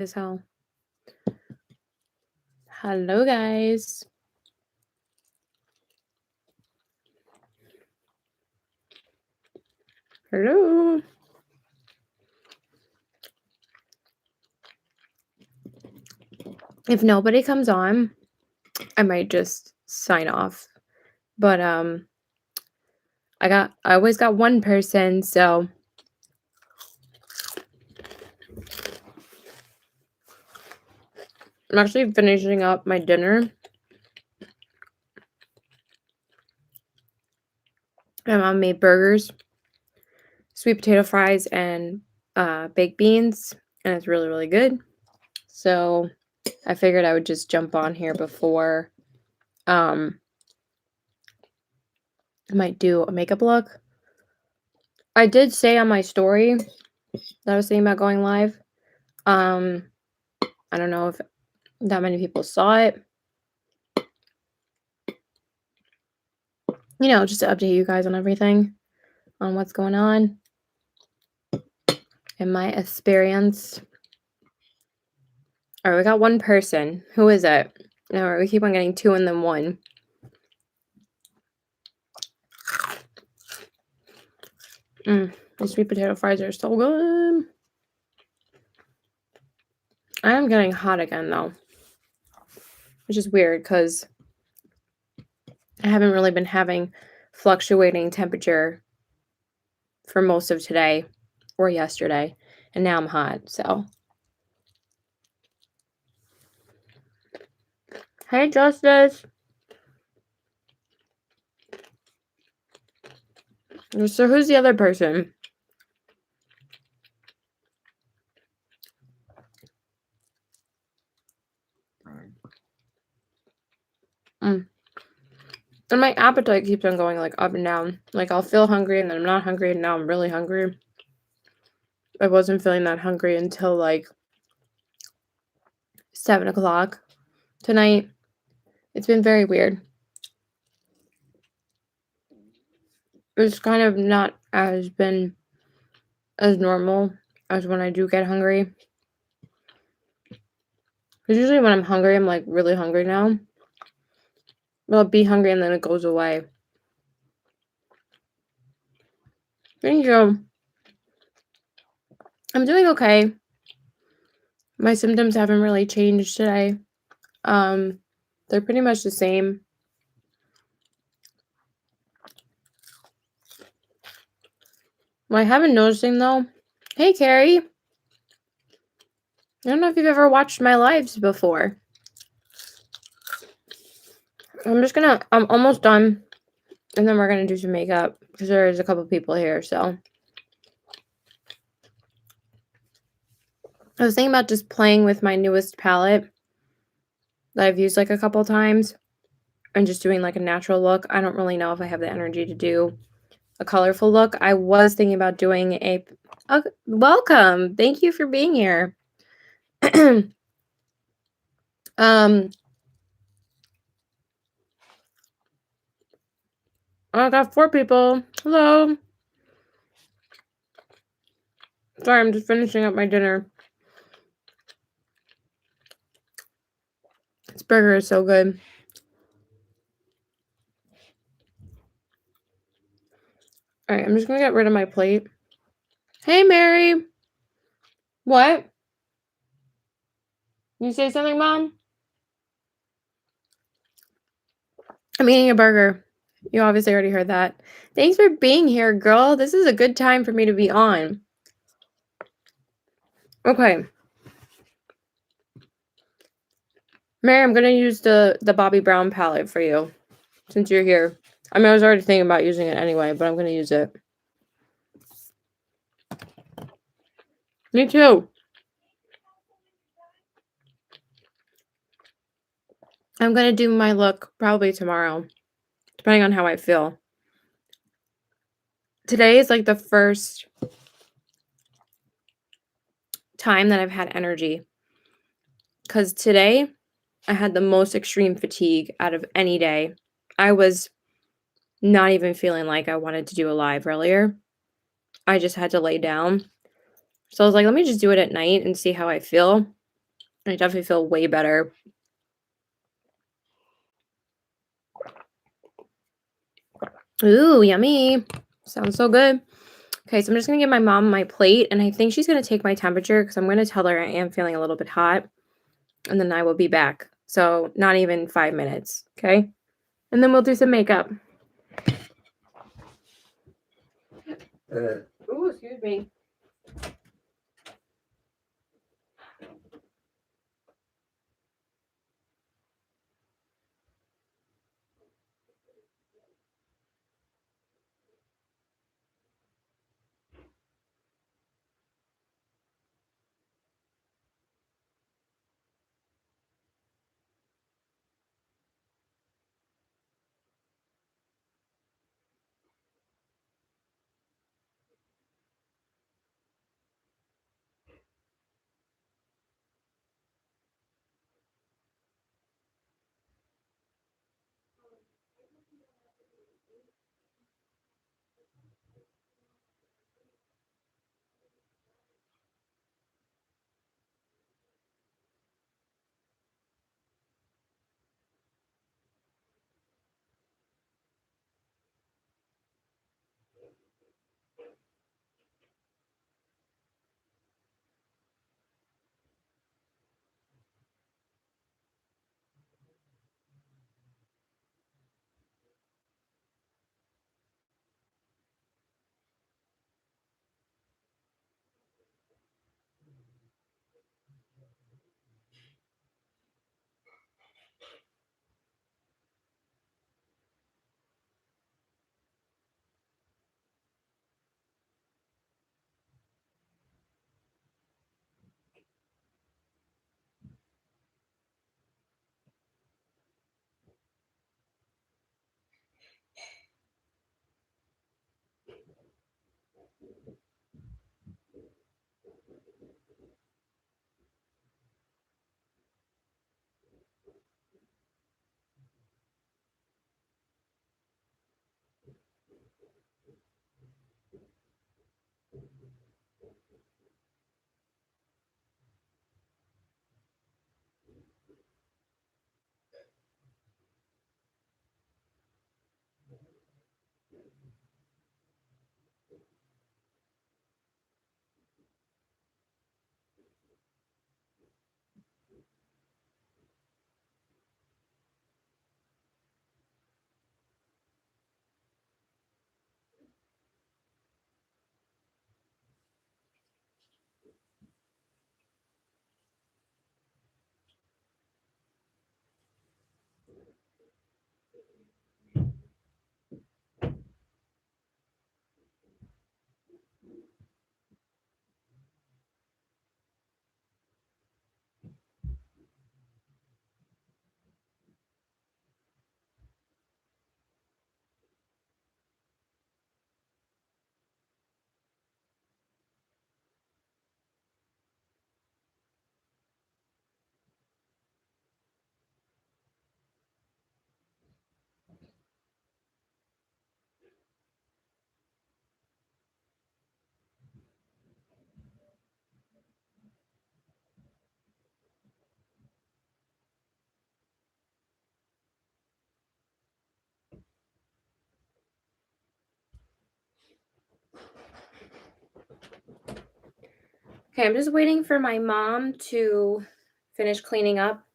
As hell. Hello, guys. Hello. If nobody comes on, I might just sign off. But I always got one person, so I'm actually finishing up my dinner. My mom made burgers, sweet potato fries, and baked beans, and it's really, really good. So I figured I would just jump on here before I might do a makeup look. I did say on my story that I was thinking about going live. I don't know if that many people saw it. Just to update you guys on everything, on what's going on in my experience. All right, we got one person. Who is it? All right, we keep on getting two and then one. The sweet potato fries are so good. I am getting hot again, though, which is weird because I haven't really been having fluctuating temperature for most of today or yesterday, and now I'm hot, so. Hey, Justice. So who's the other person? And my appetite keeps on going, like, up and down. Like, I'll feel hungry, and then I'm not hungry, and now I'm really hungry. I wasn't feeling that hungry until, like, 7 o'clock tonight. It's been very weird. It's kind of not been as normal as when I do get hungry. Because usually when I'm hungry, I'm, like, really hungry now. Well, I'll be hungry, and then it goes away. Thank you. I'm doing okay. My symptoms haven't really changed today. They're pretty much the same. What I haven't noticing, though. Hey, Carrie. I don't know if you've ever watched my lives before. I'm almost done, and then we're gonna do some makeup, because there is a couple people here, so. I was thinking about just playing with my newest palette that I've used, like, a couple times, and just doing, like, a natural look. I don't really know if I have the energy to do a colorful look. I was thinking about doing a welcome! Thank you for being here. I got 4 people. Hello. Sorry, I'm just finishing up my dinner. This burger is so good. Alright, I'm just gonna get rid of my plate. Hey, Mary! What? You say something, Mom? I'm eating a burger. You obviously already heard that. Thanks for being here, girl. This is a good time for me to be on. Okay. Mary, I'm gonna use the Bobbi Brown palette for you, since you're here. I mean, I was already thinking about using it anyway, but I'm gonna use it. Me too. I'm gonna do my look probably tomorrow, depending on how I feel. Today is, like, the first time that I've had energy. Because today, I had the most extreme fatigue out of any day. I was not even feeling like I wanted to do a live earlier. I just had to lay down. So I was like, let me just do it at night and see how I feel. I definitely feel way better. Ooh, yummy. Sounds so good. Okay, so I'm just gonna give my mom my plate, and I think she's gonna take my temperature because I'm gonna tell her I am feeling a little bit hot, and then I will be back. So not even 5 minutes. Okay, and then we'll do some makeup. Ooh, excuse me. Okay, I'm just waiting for my mom to finish cleaning up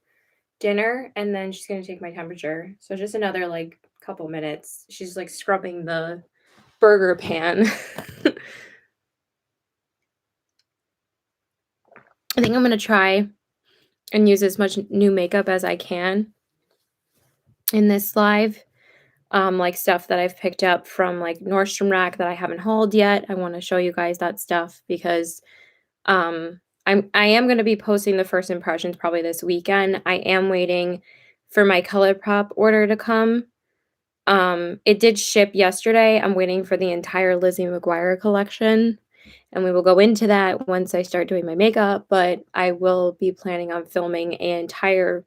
dinner, and then she's gonna take my temperature. So just another like couple minutes. She's like scrubbing the burger pan. I think I'm gonna try and use as much new makeup as I can in this live. Like stuff that I've picked up from like Nordstrom Rack that I haven't hauled yet. I want to show you guys that stuff because I am gonna be posting the first impressions probably this weekend. I am waiting for my ColourPop order to come. It did ship yesterday. I'm waiting for the entire Lizzie McGuire collection, and we will go into that once I start doing my makeup, but I will be planning on filming an entire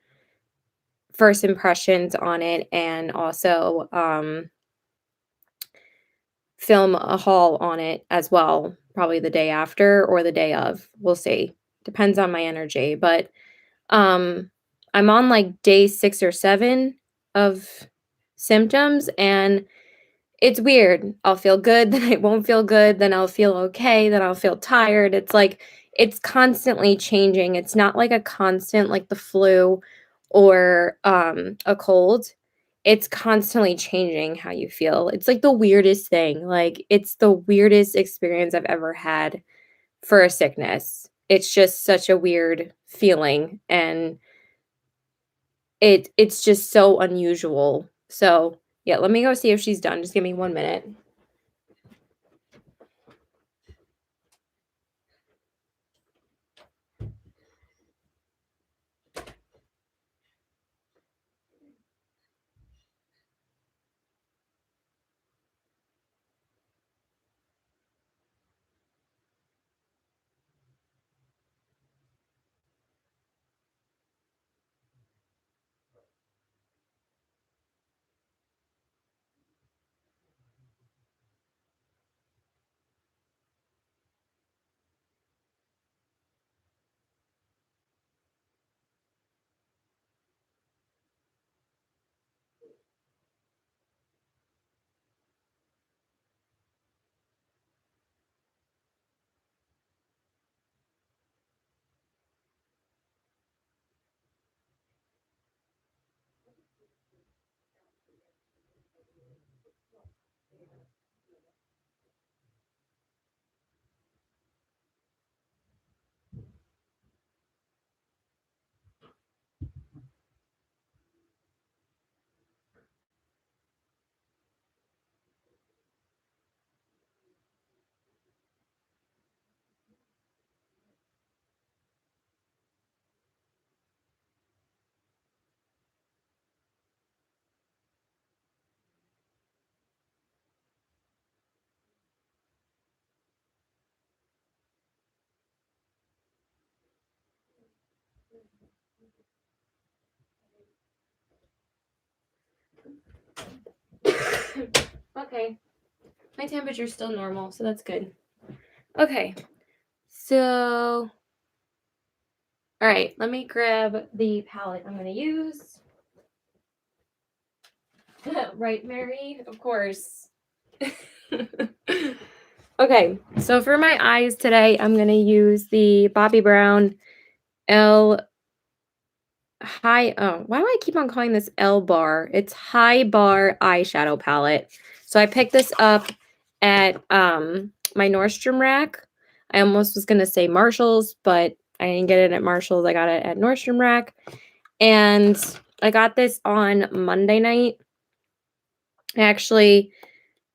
first impressions on it and also, film a haul on it as well, probably the day after or the day of. We'll see. Depends on my energy, but Um, I'm on, like, day 6 or 7 of symptoms, and it's weird. I'll feel good, then I won't feel good, then I'll feel okay, then I'll feel tired. It's like it's constantly changing. It's not like a constant like the flu or, a cold. It's constantly changing how you feel. It's like the weirdest thing. Like, it's the weirdest experience I've ever had for a sickness. It's just such a weird feeling, and it's just so unusual. So, yeah, let me go see if she's done. Just give me 1 minute. Okay. My temperature's still normal, so that's good. Okay. So, all right, let me grab the palette I'm going to use. Right, Mary? Of course. Okay, so for my eyes today, I'm going to use the Bobbi Brown L why do I keep on calling this L bar? It's High Bar eyeshadow palette. So I picked this up at my Nordstrom rack. I almost was gonna say Marshalls, but I didn't get it at Marshalls. I got it at Nordstrom rack. And I got this on Monday night. I actually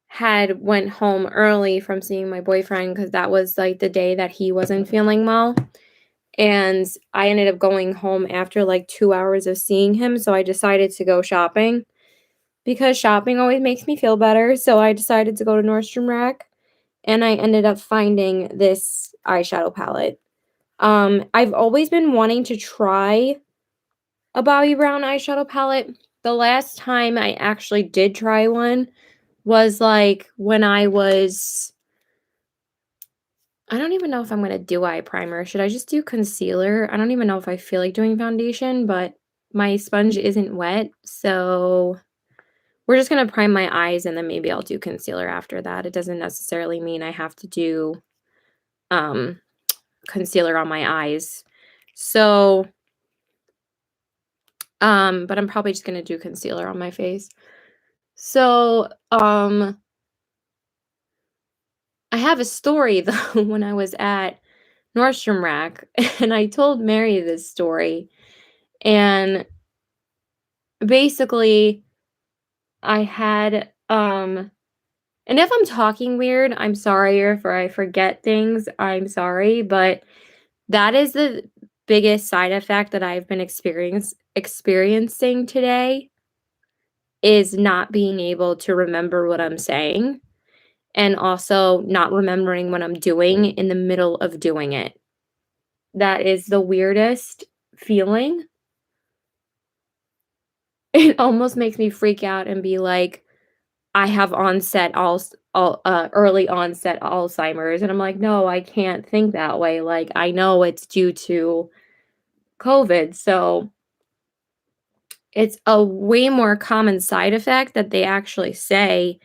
had went home early from seeing my boyfriend because that was like the day that he wasn't feeling well. And I ended up going home after like 2 hours of seeing him, so I decided to go shopping because shopping always makes me feel better, so I decided to go to Nordstrom Rack, and I ended up finding this eyeshadow palette. I've always been wanting to try a Bobbi Brown eyeshadow palette. The last time I actually did try one was, like, when I don't even know if I'm gonna do eye primer. Should I just do concealer? I don't even know if I feel like doing foundation, but my sponge isn't wet, so we're just gonna prime my eyes and then maybe I'll do concealer after that. It doesn't necessarily mean I have to do um concealer on my eyes. So, but I'm probably just gonna do concealer on my face. So, I have a story though when I was at Nordstrom Rack and I told Mary this story and basically I had and if I'm talking weird, I'm sorry, or if I forget things, I'm sorry, but that is the biggest side effect that I've been experiencing today is not being able to remember what I'm saying and also not remembering what I'm doing in the middle of doing it. That is the weirdest feeling. It almost makes me freak out and be like, I have early onset Alzheimer's, and I'm like, "No, I can't think that way." Like, I know it's due to COVID. So it's a way more common side effect that they actually say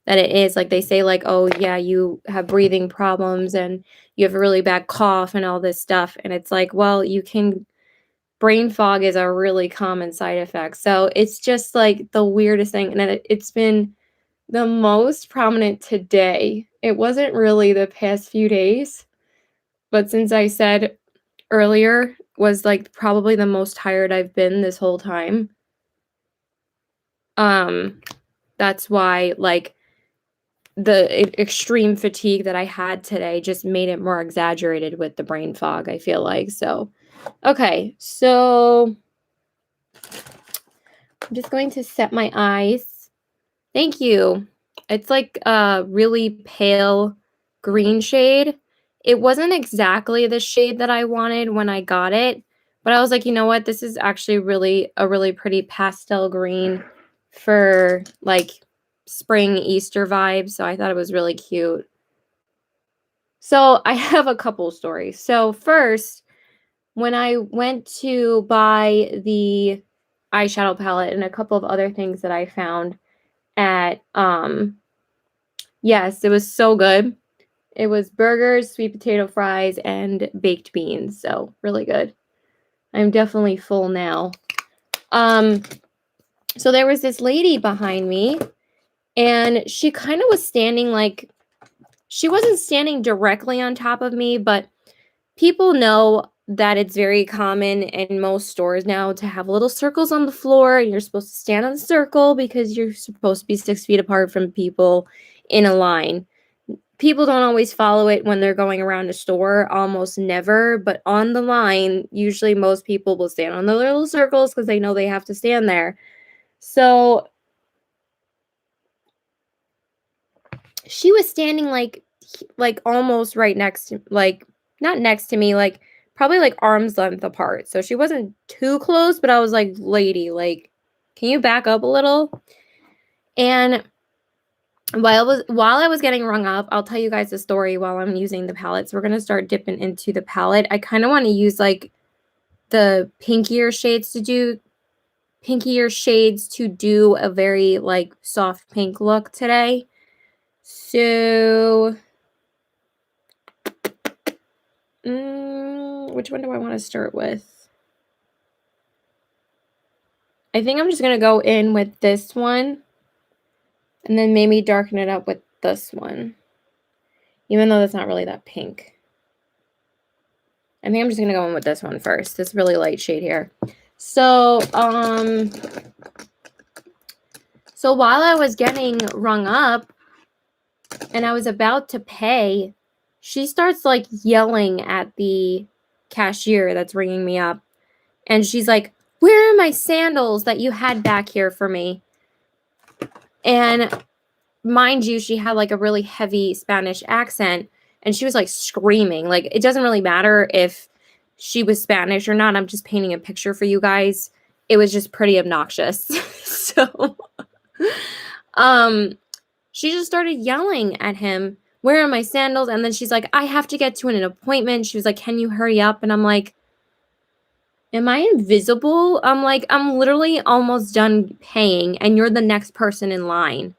that it is. Like they say, like, oh, yeah, you have breathing problems and you have a really bad cough and all this stuff. And it's like, well, brain fog is a really common side effect. So it's just like the weirdest thing. And then it's been the most prominent today. It wasn't really the past few days, but since I said earlier was like probably the most tired I've been this whole time. Um, that's why like the extreme fatigue that I had today just made it more exaggerated with the brain fog, I feel like. So, okay. So, I'm just going to set my eyes. Thank you. It's like a really pale green shade. It wasn't exactly the shade that I wanted when I got it, but I was like, you know what? This is actually a really pretty pastel green for like spring Easter vibes. So I thought it was really cute. So I have a couple stories. So first, when I went to buy the eyeshadow palette and a couple of other things that I found at yes, it was so good. It was burgers, sweet potato fries, and baked beans. So really good. I'm definitely full now. Um, so there was this lady behind me, and she kind of was standing like she wasn't standing directly on top of me, but people know that it's very common in most stores now to have little circles on the floor, and you're supposed to stand on the circle because you're supposed to be 6 feet apart from people in a line. People don't always follow it when they're going around a store, almost never, but on the line, usually most people will stand on the little circles because they know they have to stand there. So she was standing like almost right next to like not next to me, like probably like arm's length apart. So she wasn't too close, but I was like, lady, like, can you back up a little? And while I was getting rung up, I'll tell you guys a story while I'm using the palette. So we're gonna start dipping into the palette. I kind of want to use like the pinkier shades to do a very like soft pink look today. So which one do I want to start with? I think I'm just going to go in with this one and then maybe darken it up with this one, even though that's not really that pink. I think I'm just going to go in with this one first, this really light shade here. So while I was getting rung up and I was about to pay, she starts like yelling at the cashier that's ringing me up. And she's like, "Where are my sandals that you had back here for me?" And mind you, she had like a really heavy Spanish accent and she was like screaming. Like, it doesn't really matter if she was Spanish or not. I'm just painting a picture for you guys. It was just pretty obnoxious. So, she just started yelling at him, "Where are my sandals?" And then she's like, "I have to get to an appointment." She was like, "Can you hurry up?" And I'm like, am I invisible? I'm like, I'm literally almost done paying and you're the next person in line.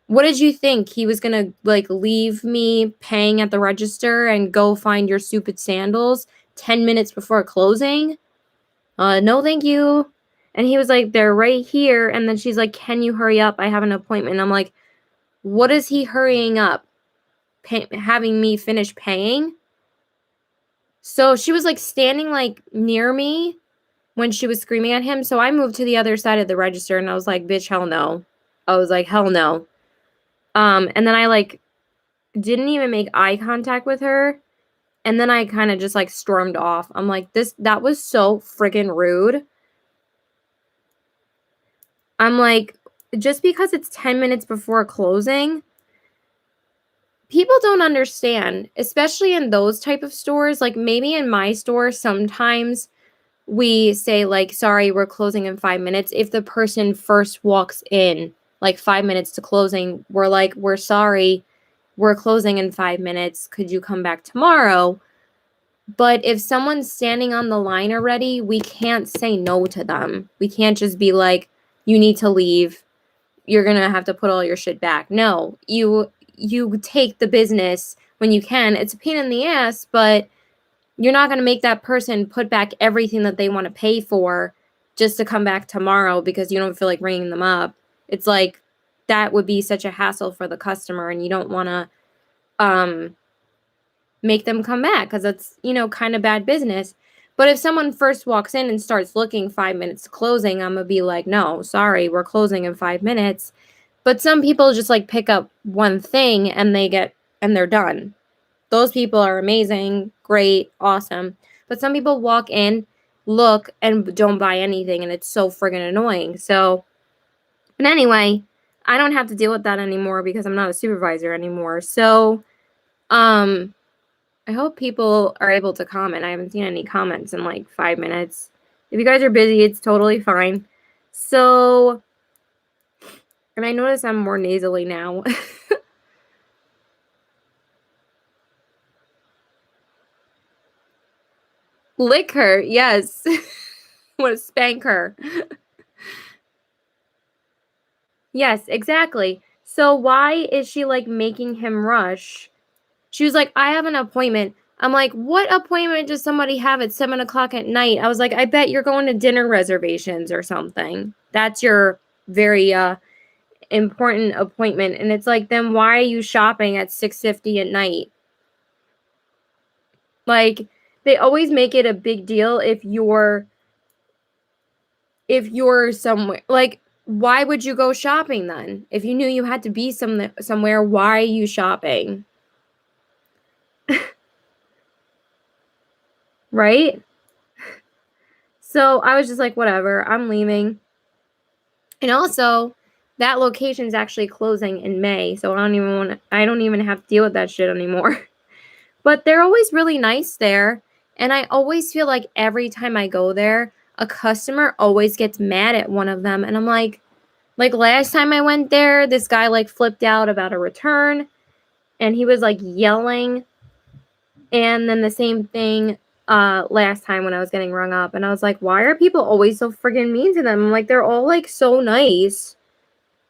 What did you think? He was gonna like leave me paying at the register and go find your stupid sandals 10 minutes before closing? No, thank you. And he was like, "They're right here." And then she's like, "Can you hurry up? I have an appointment." And I'm like, what is he hurrying up? Having me finish paying? So she was like standing like near me when she was screaming at him. So I moved to the other side of the register and I was like, "Bitch, hell no." I was like, "Hell no." And then I like didn't even make eye contact with her. And then I kind of just like stormed off. I'm like, that was so freaking rude. I'm like, just because it's 10 minutes before closing, people don't understand, especially in those type of stores. Like maybe in my store, sometimes we say like, "Sorry, we're closing in 5 minutes." If the person first walks in like 5 minutes to closing, we're like, "We're sorry, we're closing in 5 minutes. Could you come back tomorrow?" But if someone's standing on the line already, we can't say no to them. We can't just be like, you need to leave. You're going to have to put all your shit back. No, you take the business when you can. It's a pain in the ass, but you're not going to make that person put back everything that they want to pay for just to come back tomorrow because you don't feel like ringing them up. It's like that would be such a hassle for the customer, and you don't want to make them come back because that's, kind of bad business. But if someone first walks in and starts looking 5 minutes to closing, I'm going to be like, no, sorry, we're closing in 5 minutes. But some people just like pick up one thing and they're done. Those people are amazing, great, awesome. But some people walk in, look, and don't buy anything, and it's so friggin' annoying. So, but anyway, I don't have to deal with that anymore because I'm not a supervisor anymore. So, I hope people are able to comment. I haven't seen any comments in like 5 minutes. If you guys are busy, it's totally fine. So, and I notice I'm more nasally now. Lick her, yes. Want to spank her. Yes, exactly. So why is she like making him rush? She was like, I have an appointment. I'm like, what appointment does somebody have at 7 o'clock at night? I was like, I bet you're going to dinner reservations or something. That's your very important appointment. And it's like, then why are you shopping at 6:50 at night? Like, they always make it a big deal if you're somewhere. Like, why would you go shopping then? If you knew you had to be somewhere, why are you shopping? Right? So I was just like, whatever, I'm leaving. And also, that location's actually closing in May, so I don't even have to deal with that shit anymore. But they're always really nice there, and I always feel like every time I go there, a customer always gets mad at one of them, and I'm like last time I went there, this guy like flipped out about a return, and he was like yelling. And then the same thing last time when I was getting rung up, and I was like, why are people always so friggin' mean to them? I'm like, they're all like so nice,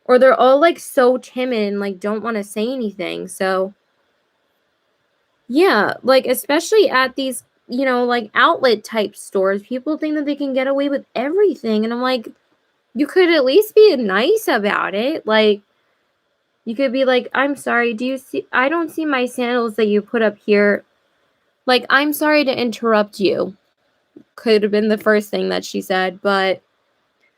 or they're all like so timid and like don't want to say anything. So yeah, like especially at these, like outlet type stores, people think that they can get away with everything, and I'm like, you could at least be nice about it. Like, you could be like, I'm sorry, I don't see my sandals that you put up here. Like, I'm sorry to interrupt you. Could have been the first thing that she said, but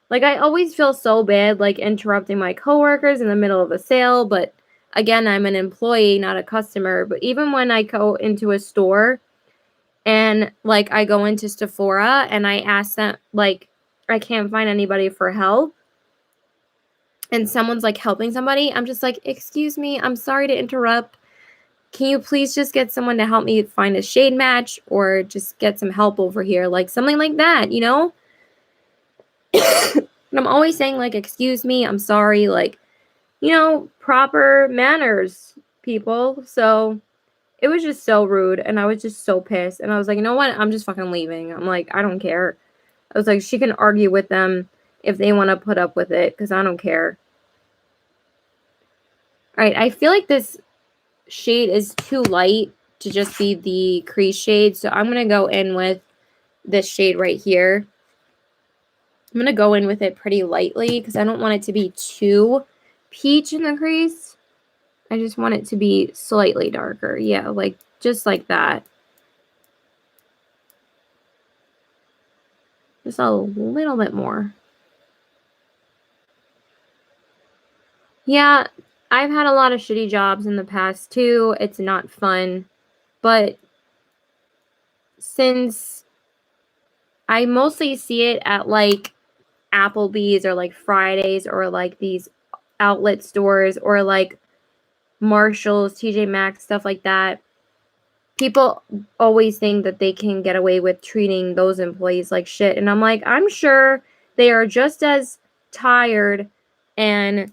like, I always feel so bad like interrupting my coworkers in the middle of a sale, but again, I'm an employee, not a customer. But even when I go into a store and like I go into Sephora and I ask them, like, I can't find anybody for help, and someone's like helping somebody, I'm just like, excuse me, I'm sorry to interrupt. Can you please just get someone to help me find a shade match, or just get some help over here? Like something like that, you know? And I'm always saying like, excuse me, I'm sorry, like, proper manners, people. So it was just so rude, and I was just so pissed. And I was like, you know what? I'm just fucking leaving. I'm like, I don't care. I was like, she can argue with them if they want to put up with it, because I don't care. All right, I feel like this shade is too light to just be the crease shade, so I'm going to go in with this shade right here. I'm going to go in with it pretty lightly because I don't want it to be too peach in the crease. I just want it to be slightly darker. Yeah, like just like that. Just a little bit more. Yeah, I've had a lot of shitty jobs in the past too. It's not fun. But since I mostly see it at like Applebee's or like Fridays or like these outlet stores or like Marshalls, TJ Maxx, stuff like that, people always think that they can get away with treating those employees like shit. And I'm like, I'm sure they are just as tired and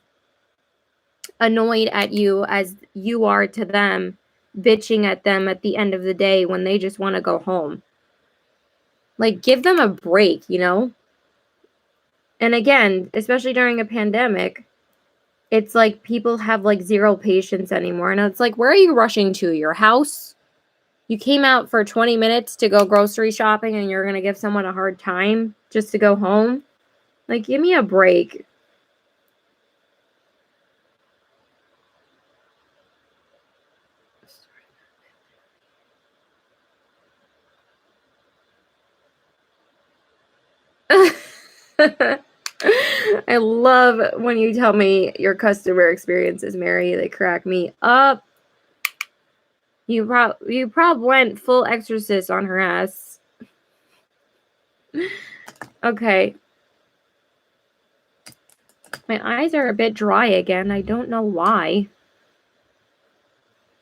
annoyed at you as you are to them. bitching at them at the end of the day when they just want to go home. Like, give them a break, you know? And again, especially during a pandemic, it's like people have like zero patience anymore. And it's like, where are you rushing to? Your house? You came out for 20 minutes to go grocery shopping and you're going to give someone a hard time just to go home? Like, give me a break. I love when you tell me your customer experiences, Mary. They crack me up. You prob went full exorcist on her ass. Okay. My eyes are a bit dry again. I don't know why.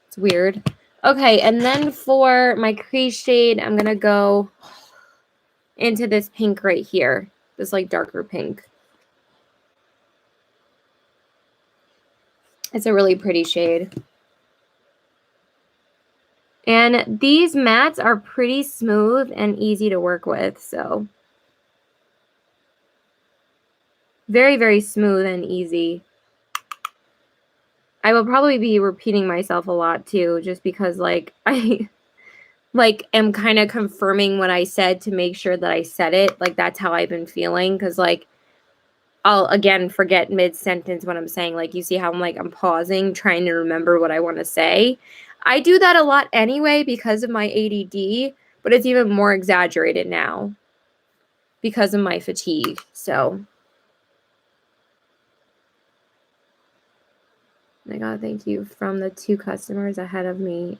It's weird. Okay, and then for my crease shade, I'm going to go into this pink right here. This like darker pink. It's a really pretty shade. And these mattes are pretty smooth and easy to work with, so very, very smooth and easy. I will probably be repeating myself a lot too, just because like I like am kind of confirming what I said to make sure that I said it. Like that's how I've been feeling, because like I'll again forget mid-sentence what I'm saying. Like you see how I'm pausing, trying to remember what I want to say. I do that a lot anyway because of my ADD, but it's even more exaggerated now because of my fatigue. So I gotta thank you from the 2 customers ahead of me.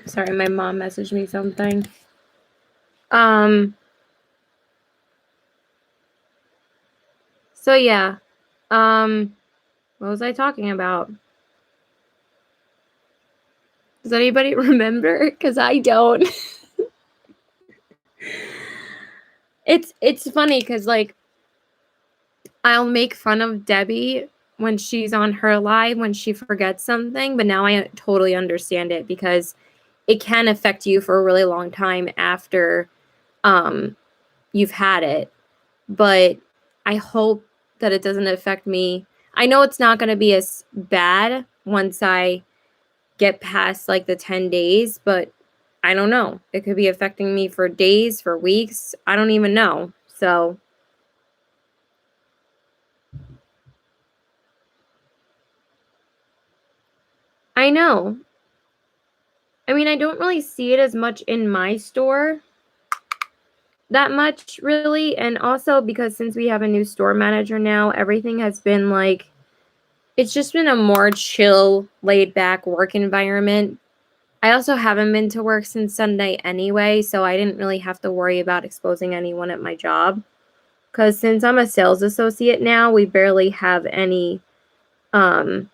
Sorry, my mom messaged me something. So yeah. What was I talking about? Does anybody remember? Because I don't. It's funny because like I'll make fun of Debbie when she's on her live when she forgets something, but now I totally understand it because it can affect you for a really long time after you've had it. But I hope that it doesn't affect me. I know it's not going to be as bad once I get past like the 10 days, but I don't know. It could be affecting me for days, for weeks. I don't even know. So I know. I mean, I don't really see it as much in my store that much really. And also because since we have a new store manager now, everything has been like, it's just been a more chill, laid back work environment. I also haven't been to work since Sunday anyway, so I didn't really have to worry about exposing anyone at my job. Because since I'm a sales associate now, we barely have any, oh,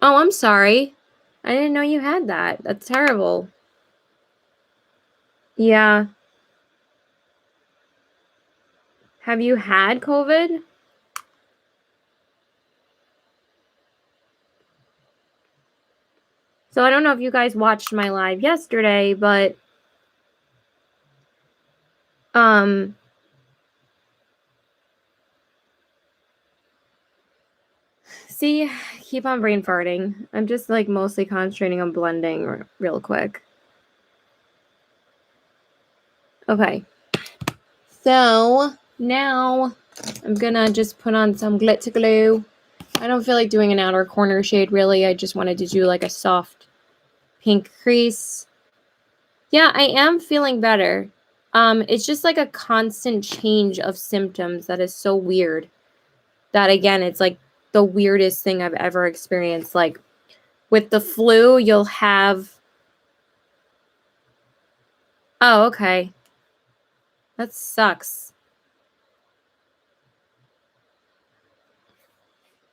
I'm sorry. I didn't know you had that. That's terrible. Yeah. Have you had COVID? So I don't know if you guys watched my live yesterday, but see, keep on brain farting. I'm just like mostly concentrating on blending real quick. Okay. So now I'm gonna just put on some glitter glue. I don't feel like doing an outer corner shade really. I just wanted to do like a soft pink crease. Yeah, I am feeling better. It's just like a constant change of symptoms that is so weird. That again, it's like the weirdest thing I've ever experienced. Like with the flu, you'll have Oh, okay. That sucks.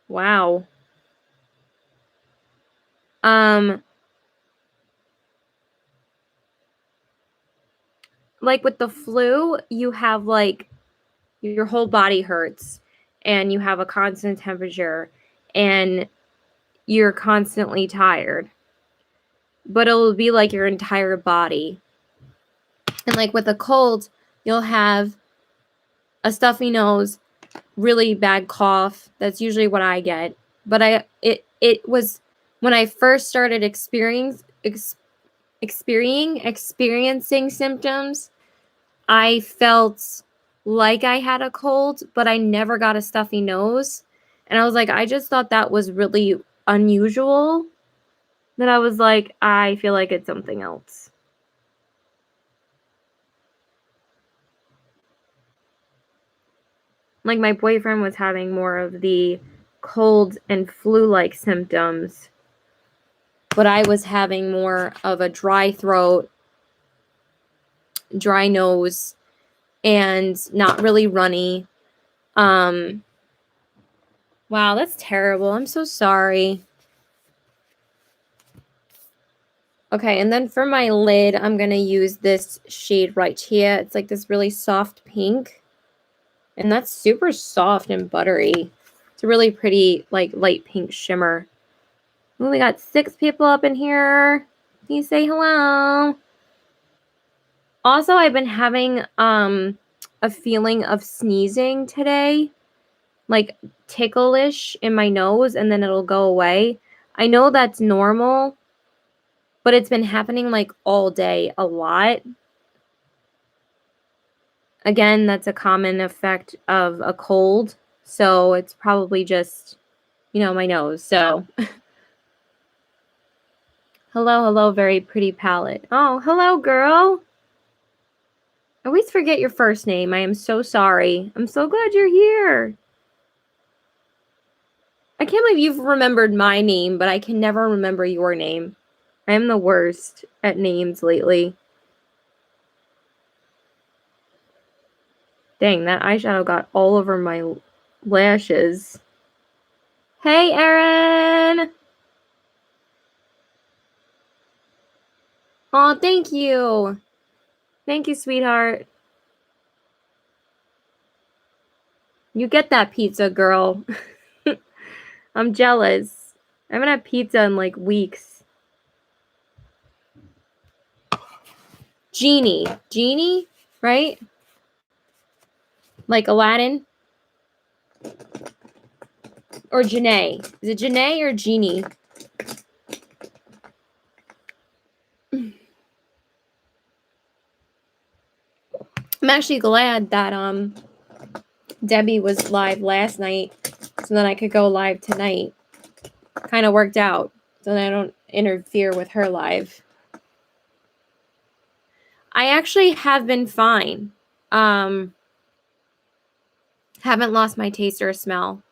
Wow. Um, like with the flu, you have like your whole body hurts and you have a constant temperature and you're constantly tired. But it'll be like your entire body. And like with a cold, you'll have a stuffy nose, really bad cough. That's usually what I get. But it was when I first started experiencing symptoms, I felt like I had a cold, but I never got a stuffy nose. And I was like, I just thought that was really unusual. That I was like, I feel like it's something else. Like my boyfriend was having more of the cold and flu-like symptoms, but I was having more of a dry throat, dry nose, and not really runny. Wow, that's terrible. I'm so sorry. Okay, and then for my lid, I'm going to use this shade right here. It's like this really soft pink. And that's super soft and buttery. It's a really pretty, like, light pink shimmer. Ooh, we got 6 people up in here. Can you say hello? Also, I've been having a feeling of sneezing today. Like, ticklish in my nose, and then it'll go away. I know that's normal, but it's been happening, like, all day a lot. Again, that's a common effect of a cold, so it's probably just, my nose. So, hello, very pretty palette. Oh, hello, girl. I always forget your first name. I am so sorry. I'm so glad you're here. I can't believe you've remembered my name, but I can never remember your name. I am the worst at names lately. Dang, that eyeshadow got all over my lashes. Hey, Erin! Oh, thank you. Thank you, sweetheart. You get that pizza, girl. I'm jealous. I haven't had pizza in like weeks. Genie, right? Like Aladdin? Or Janae? Is it Janae or Genie? I'm actually glad that Debbie was live last night so then I could go live tonight. Kind of worked out so that I don't interfere with her live. I actually have been fine. Haven't lost my taste or smell.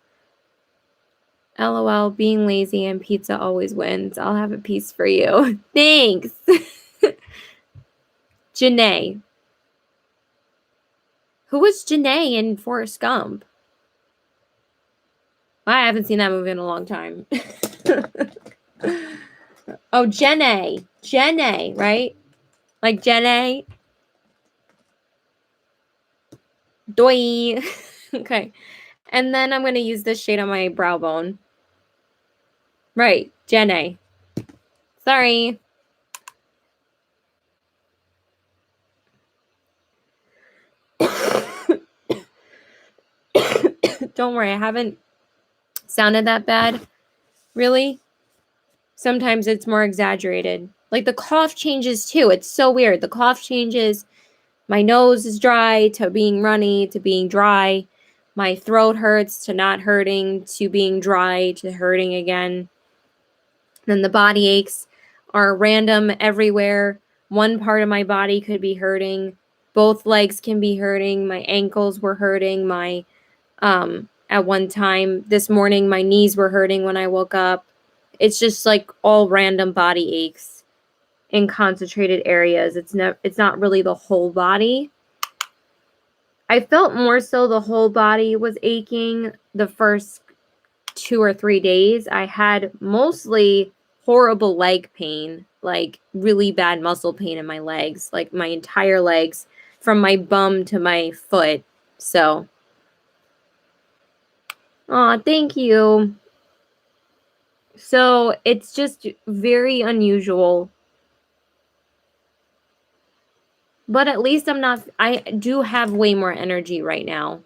LOL, being lazy and pizza always wins. I'll have a piece for you. Thanks. Janae. Who was Janae in Forrest Gump? I haven't seen that movie in a long time. Oh, Janae. Janae, right? Like Janae. Doi. Okay. And then I'm going to use this shade on my brow bone. Right. Janae. Sorry. Don't worry. I haven't sounded that bad. Really? Sometimes it's more exaggerated. Like the cough changes too. It's so weird. The cough changes. My nose is dry to being runny to being dry. My throat hurts to not hurting to being dry to hurting again. Then the body aches are random everywhere. One part of my body could be hurting. Both legs can be hurting. My ankles were hurting. My at one time this morning my knees were hurting when I woke up. It's just like all random body aches. in concentrated areas. It's not really the whole body. I felt more so the whole body was aching the first 2 or 3 days. I had mostly horrible leg pain, like really bad muscle pain in my legs, like my entire legs from my bum to my foot. So, thank you. So, it's just very unusual. But at least I do have way more energy right now.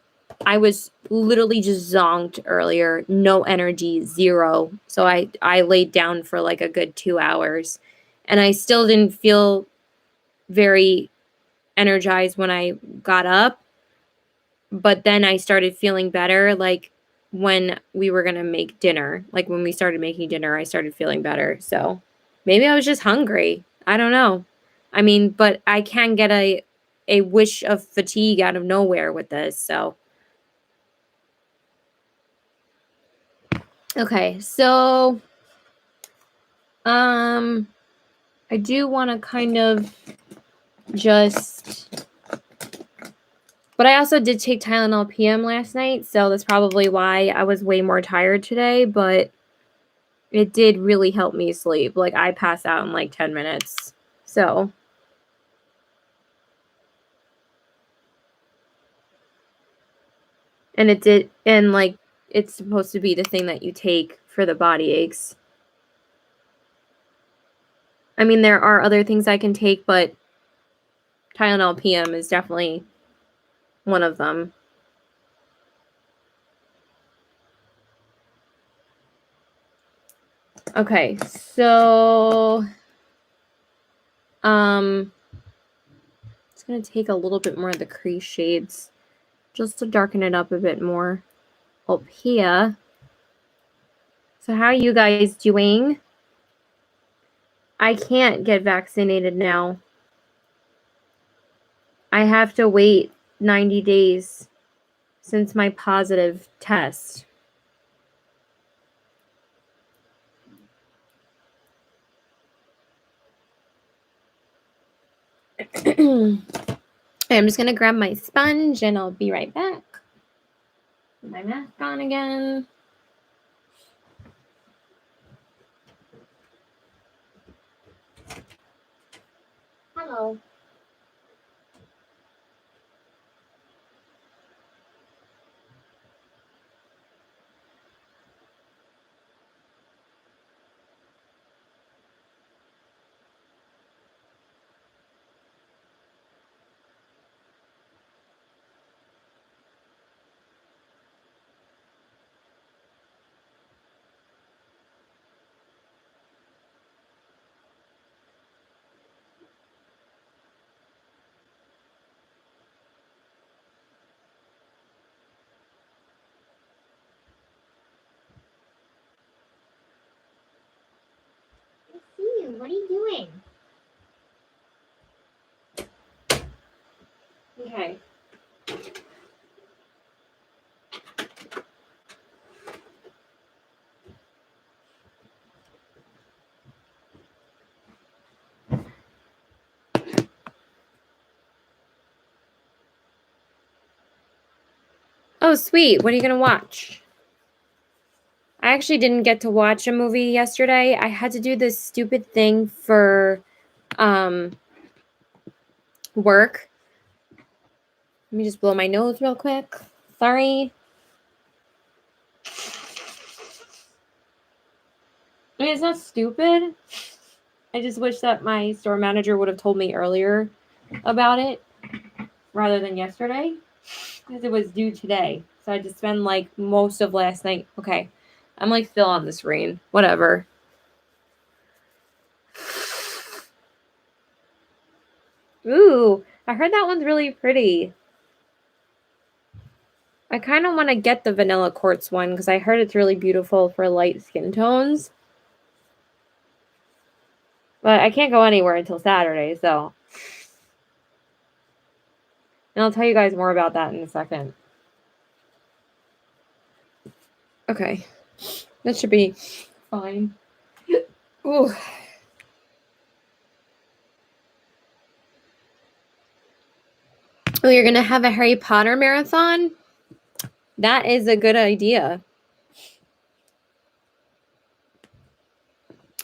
I was literally just zonked earlier, no energy, zero. So I laid down for like a good 2 hours and I still didn't feel very energized when I got up, but then I started feeling better like when we were going to make dinner. Like when we started making dinner, I started feeling better. So maybe I was just hungry. I don't know. I mean, but I can get a wish of fatigue out of nowhere with this. So okay. So I do want to kind of just, but I also did take Tylenol PM last night, so that's probably why I was way more tired today, but it did really help me sleep. Like I passed out in like 10 minutes. So, and it did, and like it's supposed to be the thing that you take for the body aches. I mean, there are other things I can take, but Tylenol PM is definitely one of them. Okay, so it's gonna take a little bit more of the crease shades just to darken it up a bit more up here. So how are you guys doing? I can't get vaccinated now. I have to wait 90 days since my positive test. I'm just going to grab my sponge and I'll be right back. Put my mask on again. Hello. I see you. What are you doing? Okay. Oh, sweet. What are you going to watch? I actually didn't get to watch a movie yesterday. I had to do this stupid thing for work. Let me just blow my nose real quick. Sorry. I mean, it's not stupid. I just wish that my store manager would have told me earlier about it rather than yesterday because it was due today. So I just spent like most of last night. Okay. I'm like still on the screen. Whatever. Ooh, I heard that one's really pretty. I kind of want to get the vanilla quartz one because I heard it's really beautiful for light skin tones. But I can't go anywhere until Saturday, so. And I'll tell you guys more about that in a second. Okay. That should be fine. Ooh. Oh, you're gonna have a Harry Potter marathon? That is a good idea.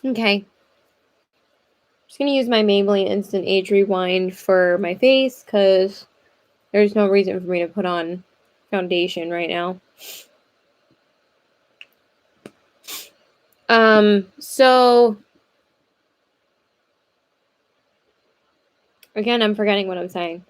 Okay. Just gonna use my Maybelline Instant Age Rewind for my face because there's no reason for me to put on foundation right now. So again, I'm forgetting what I'm saying.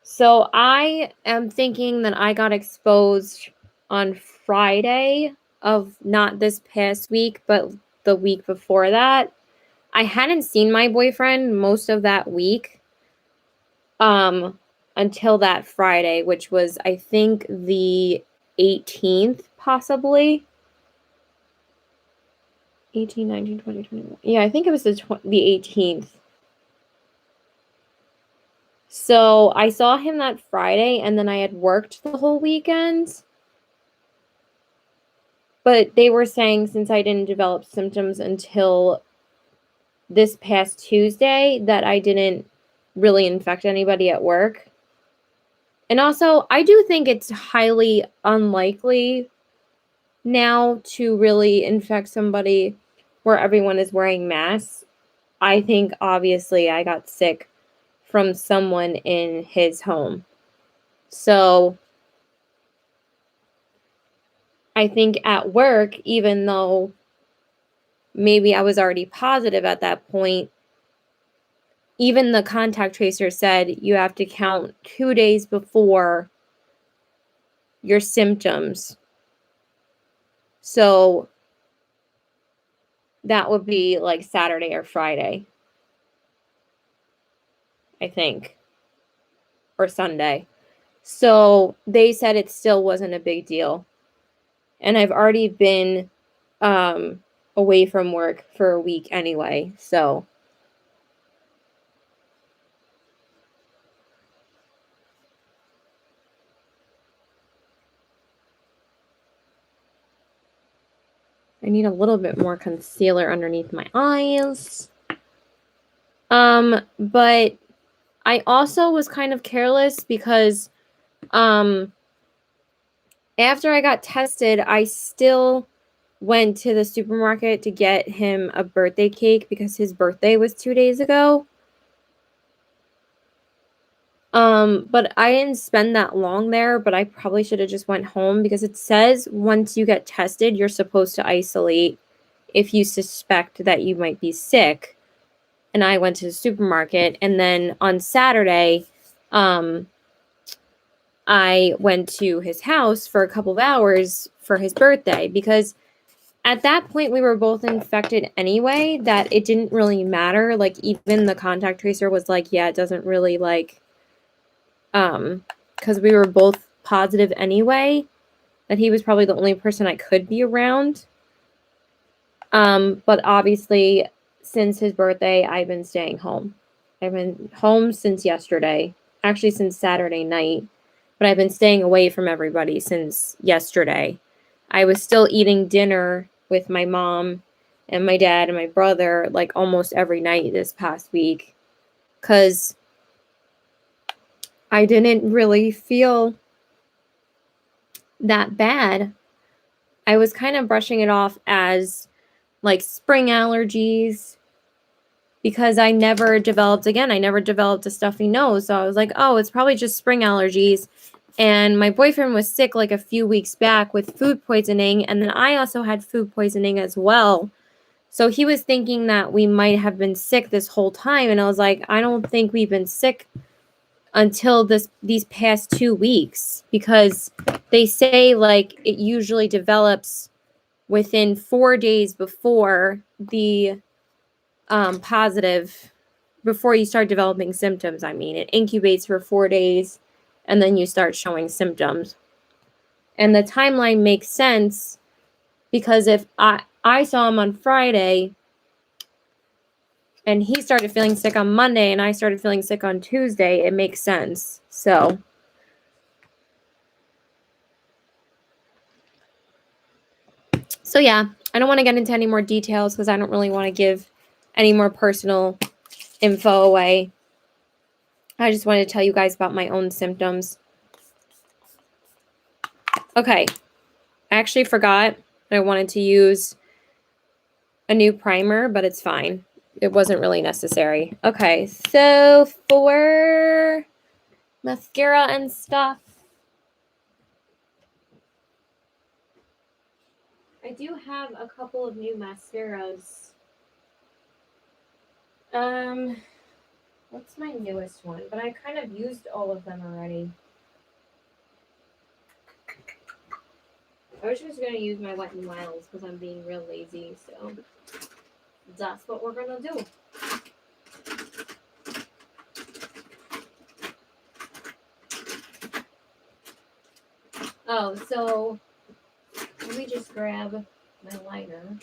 So I am thinking that I got exposed on Friday of not this past week, but the week before that. I hadn't seen my boyfriend most of that week until that Friday, which was I think the 18th possibly. 18, 19, 20, 21. Yeah, I think it was the 18th. So I saw him that Friday and then I had worked the whole weekend. But they were saying since I didn't develop symptoms until this past Tuesday that I didn't really infect anybody at work. And also, I do think it's highly unlikely now to really infect somebody where everyone is wearing masks. I think obviously I got sick from someone in his home. So I think at work, even though maybe I was already positive at that point, even the contact tracer said you have to count 2 days before your symptoms. So that would be like Saturday or Friday, I think, or Sunday. So they said it still wasn't a big deal. And I've already been away from work for a week anyway. So I need a little bit more concealer underneath my eyes. But I also was kind of careless because after I got tested, I still went to the supermarket to get him a birthday cake because his birthday was 2 days ago. But I didn't spend that long there, but I probably should have just went home because it says once you get tested, you're supposed to isolate if you suspect that you might be sick. And I went to the supermarket, and then on Saturday, I went to his house for a couple of hours for his birthday because at that point we were both infected anyway, that it didn't really matter. Like even the contact tracer was like, yeah, it doesn't really like because we were both positive anyway, that he was probably the only person I could be around. But obviously since his birthday, I've been staying home. I've been home since yesterday, actually since Saturday night, but I've been staying away from everybody since yesterday. I was still eating dinner with my mom and my dad and my brother like almost every night this past week because I didn't really feel that bad. I was kind of brushing it off as like spring allergies because I never developed a stuffy nose. So I was like, oh, it's probably just spring allergies. And my boyfriend was sick like a few weeks back with food poisoning. And then I also had food poisoning as well. So he was thinking that we might have been sick this whole time. And I was like, I don't think we've been sick until these past 2 weeks because they say like it usually develops within 4 days before the positive, before you start developing symptoms. I mean, it incubates for 4 days and then you start showing symptoms. And the timeline makes sense because if I saw him on Friday and he started feeling sick on Monday and I started feeling sick on Tuesday, it makes sense. So yeah, I don't want to get into any more details because I don't really want to give any more personal info away. I just wanted to tell you guys about my own symptoms. Okay, I actually forgot that I wanted to use a new primer, but it's fine. It wasn't really necessary. Okay, so for mascara and stuff, I do have a couple of new mascaras. What's my newest one? But I kind of used all of them already. I was just going to use my Wet n Wilds because I'm being real lazy, so that's what we're going to do. Oh, so let me just grab my liner.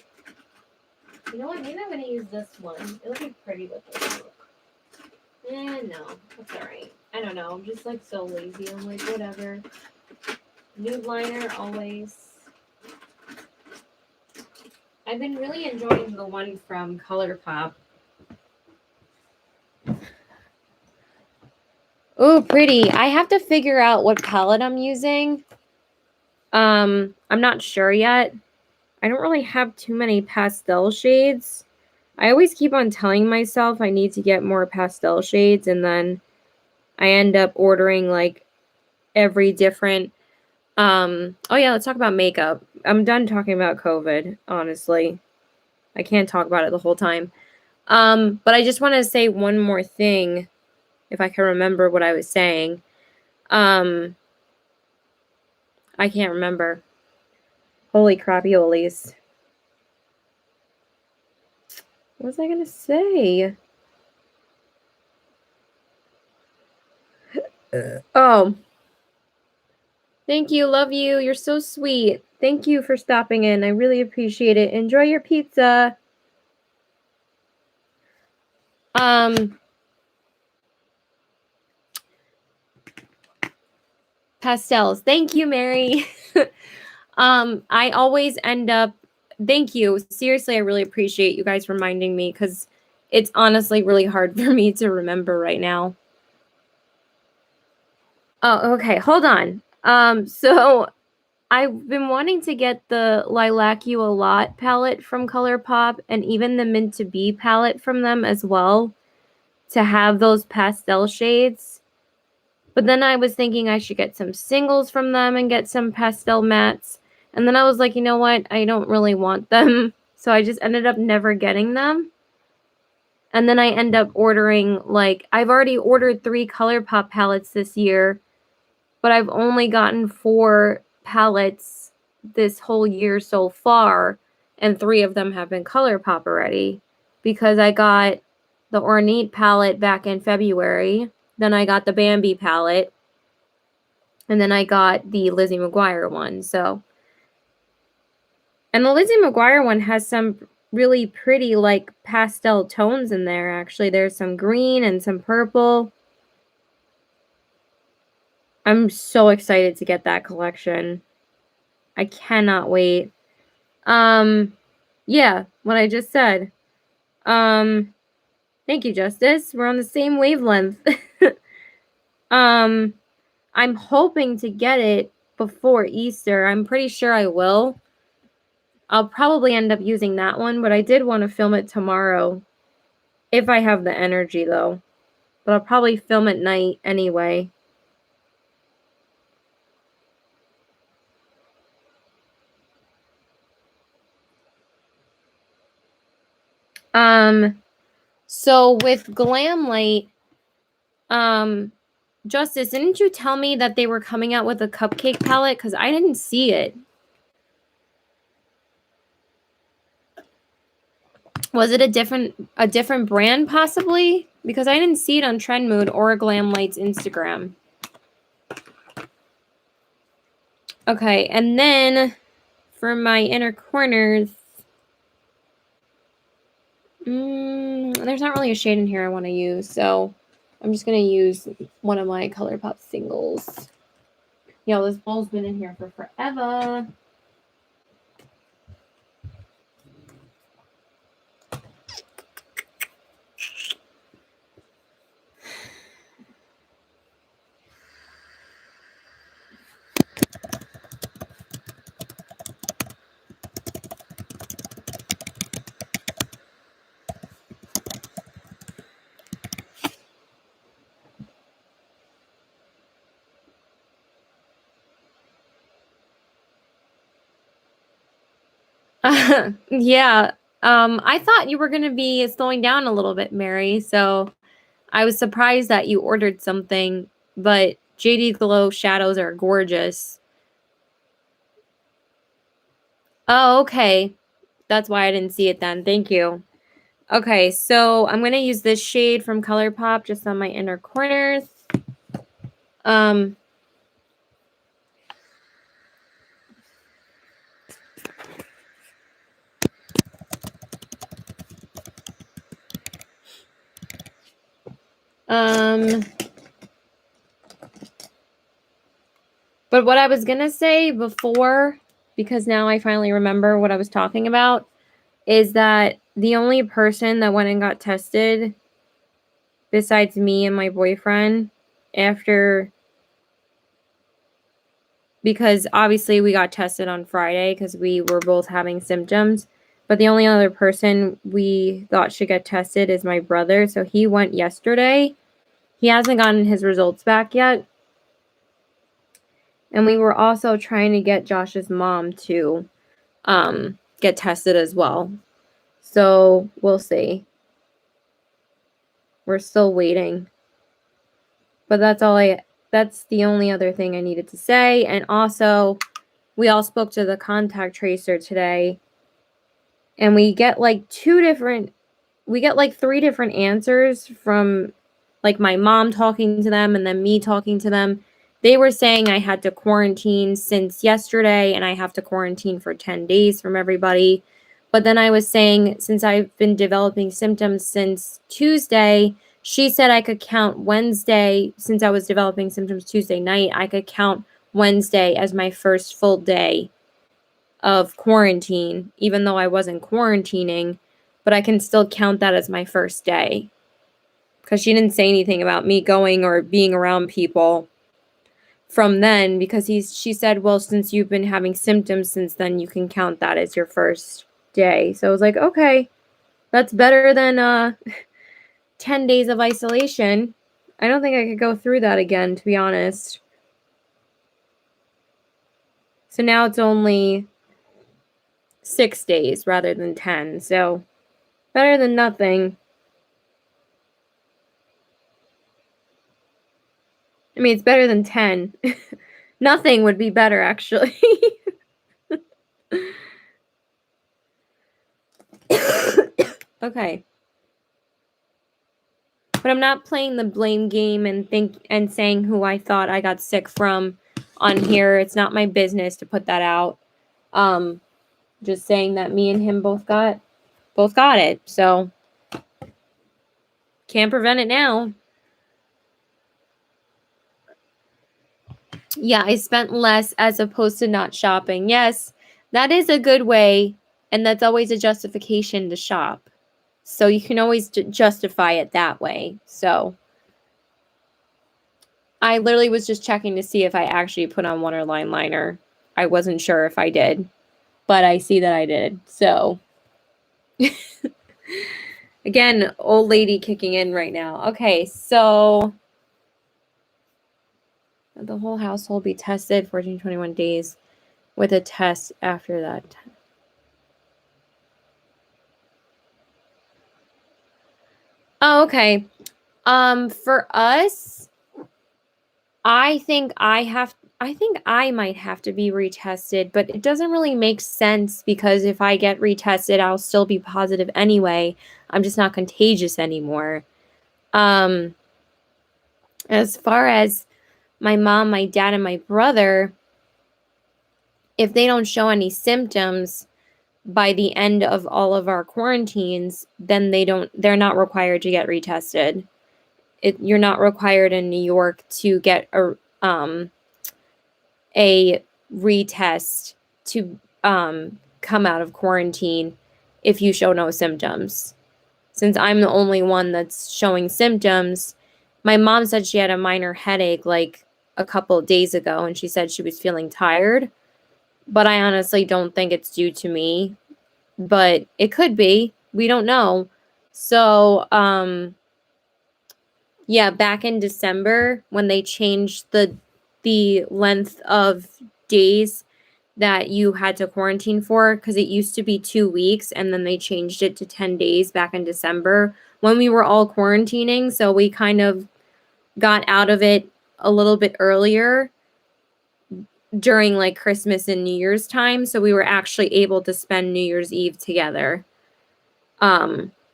You know what? Maybe I'm going to use this one. It'll be pretty with this look. No, that's alright. I don't know. I'm just like so lazy. I'm like, whatever. Nude liner always. I've been really enjoying the one from ColourPop. Oh, pretty. I have to figure out what palette I'm using. I'm not sure yet. I don't really have too many pastel shades. I always keep on telling myself I need to get more pastel shades, and then I end up ordering like every different oh yeah, let's talk about makeup. I'm done talking about COVID, honestly. I can't talk about it the whole time. But I just want to say one more thing, if I can remember what I was saying. I can't remember. Holy crapioles. What was I gonna say? Oh. Thank you, love you. You're so sweet. Thank you for stopping in. I really appreciate it. Enjoy your pizza. Pastels. Thank you, Mary. I always end up, thank you. Seriously, I really appreciate you guys reminding me because it's honestly really hard for me to remember right now. Oh, okay. Hold on. So I've been wanting to get the Lilac You a Lot palette from ColourPop and even the Mint to Be palette from them as well to have those pastel shades. But then I was thinking I should get some singles from them and get some pastel mattes. And then I was like, you know what? I don't really want them. So I just ended up never getting them. And then I end up ordering, like, I've already ordered 3 ColourPop palettes this year, but I've only gotten 4 palettes this whole year so far. And 3 of them have been ColourPop already. Because I got the Ornate palette back in February. Then I got the Bambi palette. And then I got the Lizzie McGuire one. So, and the Lizzie McGuire one has some really pretty like pastel tones in there. Actually, there's some green and some purple. I'm so excited to get that collection. I cannot wait. Yeah, what I just said. Thank you, Justice. We're on the same wavelength. I'm hoping to get it before Easter. I'm pretty sure I will. I'll probably end up using that one, but I did want to film it tomorrow. If I have the energy, though. But I'll probably film at night anyway. So with Glamlight, Justice, didn't you tell me that they were coming out with a cupcake palette? Because I didn't see it. Was it a different brand possibly? Because I didn't see it on Trend Mood or Glamlight's Instagram. Okay, and then for my inner corners, there's not really a shade in here I want to use, so I'm just going to use one of my ColourPop singles. Yo, this bowl's been in here for forever. Yeah. I thought you were gonna be slowing down a little bit, Mary, so I was surprised that you ordered something, but JD Glow shadows are gorgeous. Oh, okay. That's why I didn't see it then. Thank you. Okay, so I'm gonna use this shade from ColourPop just on my inner corners. Um, um, but what I was gonna say before, because now I finally remember what I was talking about, is that the only person that went and got tested besides me and my boyfriend after, because obviously we got tested on Friday because we were both having symptoms, but the only other person we thought should get tested is my brother. So he went yesterday. He hasn't gotten his results back yet. And we were also trying to get Josh's mom to get tested as well. So we'll see. We're still waiting. But that's the only other thing I needed to say. And also, we all spoke to the contact tracer today, and we get like three different answers from like my mom talking to them and then me talking to them. They were saying I had to quarantine since yesterday and I have to quarantine for 10 days from everybody. But then I was saying, since I've been developing symptoms since Tuesday, she said I could count Wednesday, since I was developing symptoms Tuesday night, I could count Wednesday as my first full day of quarantine, even though I wasn't quarantining, but I can still count that as my first day. Because she didn't say anything about me going or being around people from then, because she said, well, since you've been having symptoms since then, you can count that as your first day. So I was like, okay, that's better than 10 days of isolation. I don't think I could go through that again, to be honest. So now it's only 6 days rather than 10. So better than nothing. I mean, it's better than 10. Nothing would be better, actually. Okay. But I'm not playing the blame game and saying who I thought I got sick from on here. It's not my business to put that out. Just saying that me and him both got it. So can't prevent it now. Yeah, I spent less as opposed to not shopping. Yes, that is a good way, and that's always a justification to shop. So you can always justify it that way. So I literally was just checking to see if I actually put on waterline liner. I wasn't sure if I did, but I see that I did. So again, old lady kicking in right now. Okay, so the whole household be tested 14 21 days with a test after that. Oh, okay. For us, I think I might have to be retested, but it doesn't really make sense because if I get retested, I'll still be positive anyway. I'm just not contagious anymore. As far as my mom, my dad, and my brother, if they don't show any symptoms by the end of all of our quarantines, then they're not required to get retested. You're not required in New York to get a retest to come out of quarantine if you show no symptoms. Since I'm the only one that's showing symptoms, my mom said she had a minor headache like a couple of days ago, and she said she was feeling tired. But I honestly don't think it's due to me. But it could be. We don't know. So, yeah, back in December when they changed the length of days that you had to quarantine for, because it used to be 2 weeks and then they changed it to 10 days back in December when we were all quarantining. So we kind of got out of it a little bit earlier during like Christmas and New Year's time. So we were actually able to spend New Year's Eve together,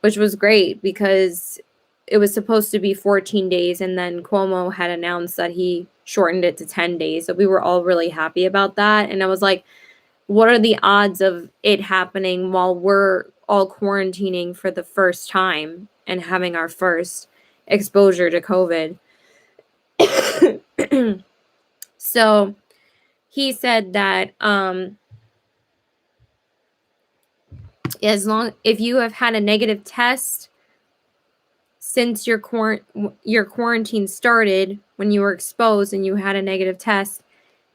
which was great because it was supposed to be 14 days. And then Cuomo had announced that he shortened it to 10 days. So we were all really happy about that. And I was like, what are the odds of it happening while we're all quarantining for the first time and having our first exposure to COVID? So he said that if you have had a negative test since your quarantine started, when you were exposed and you had a negative test,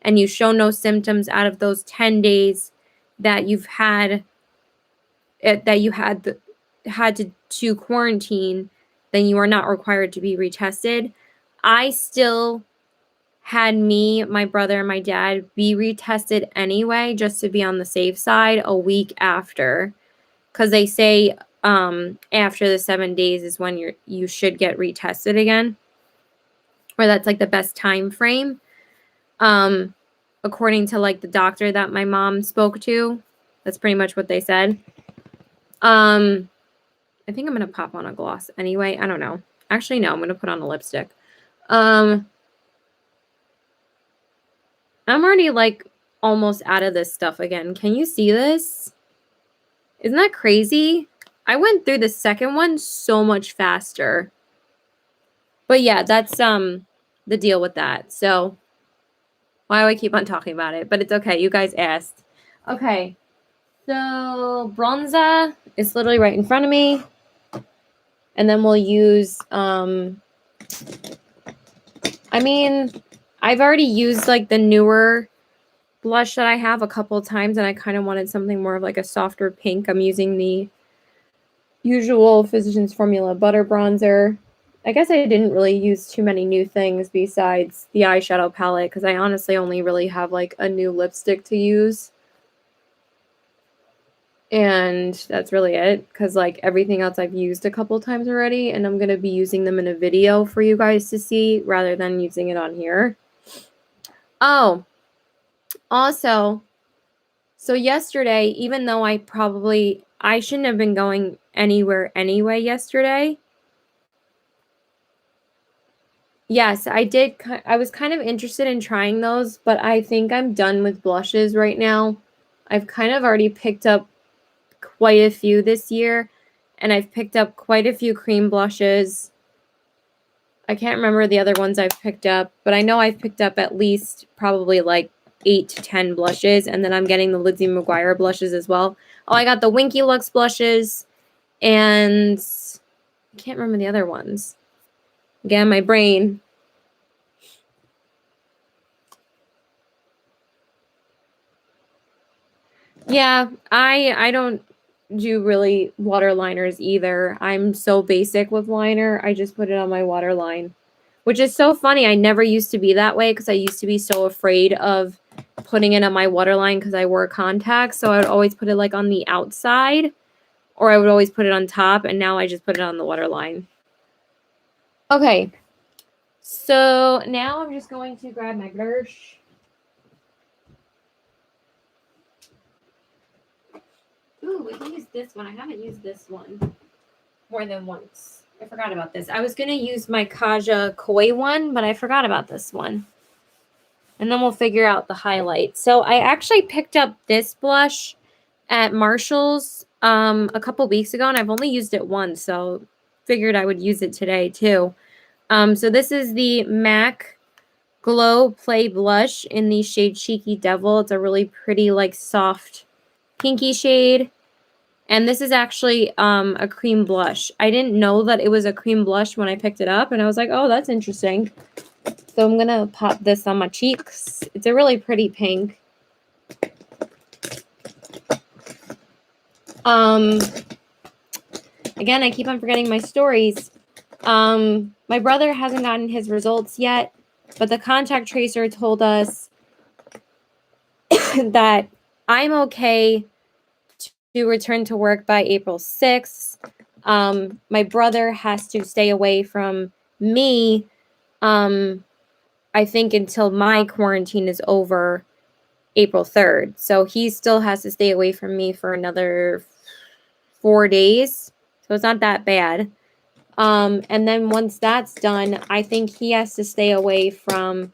and you show no symptoms out of those 10 days that you've had to quarantine, then you are not required to be retested. I still had me, my brother, and my dad be retested anyway, just to be on the safe side a week after, because they say after the 7 days is when you should get retested again, or that's like the best time frame. According to like the doctor that my mom spoke to, that's pretty much what they said. I think I'm gonna pop on a gloss anyway. I don't know. Actually, no, I'm gonna put on a lipstick. I'm already like almost out of this stuff again. Can you see this? Isn't that crazy? I went through the second one so much faster. But yeah, that's the deal with that. So why do I keep on talking about it? But it's okay. You guys asked. Okay. So bronzer is literally right in front of me. And then we'll use, I mean, I've already used like the newer blush that I have a couple of times, and I kind of wanted something more of like a softer pink. I'm using the usual Physicians Formula Butter Bronzer. I guess I didn't really use too many new things besides the eyeshadow palette, because I honestly only really have like a new lipstick to use. And that's really it, because like everything else I've used a couple times already, and I'm going to be using them in a video for you guys to see rather than using it on here. Oh, also, so yesterday, even though I shouldn't have been going anywhere anyway yesterday. Yes, I did. I was kind of interested in trying those, but I think I'm done with blushes right now. I've kind of already picked up quite a few this year, and I've picked up quite a few cream blushes. I can't remember the other ones I've picked up, but I know I've picked up at least probably like 8 to 10 blushes, and then I'm getting the Lizzie McGuire blushes as well. Oh, I got the Winky Lux blushes, and I can't remember the other ones. Again, my brain. Yeah, I don't do really waterliners either. I'm so basic with liner. I just put it on my waterline, which is so funny. I never used to be that way because I used to be so afraid of putting it on my waterline because I wore contacts. So I would always put it like on the outside, or I would always put it on top, and now I just put it on the waterline. Okay, so now I'm just going to grab my brush. Ooh, we can use this one. I haven't used this one more than once. I forgot about this. I was going to use my Kaja Koi one, but I forgot about this one. And then we'll figure out the highlight. So I actually picked up this blush at Marshall's a couple weeks ago, and I've only used it once, so figured I would use it today too. So this is the MAC Glow Play Blush in the shade Cheeky Devil. It's a really pretty, like, soft pinky shade. And this is actually a cream blush. I didn't know that it was a cream blush when I picked it up, and I was like, oh, that's interesting. So I'm going to pop this on my cheeks. It's a really pretty pink. Again, I keep on forgetting my stories. My brother hasn't gotten his results yet, but the contact tracer told us that I'm okay to return to work by April 6th. My brother has to stay away from me, I think, until my quarantine is over April 3rd. So he still has to stay away from me for another 4 days. So it's not that bad. And then once that's done, I think he has to stay away from,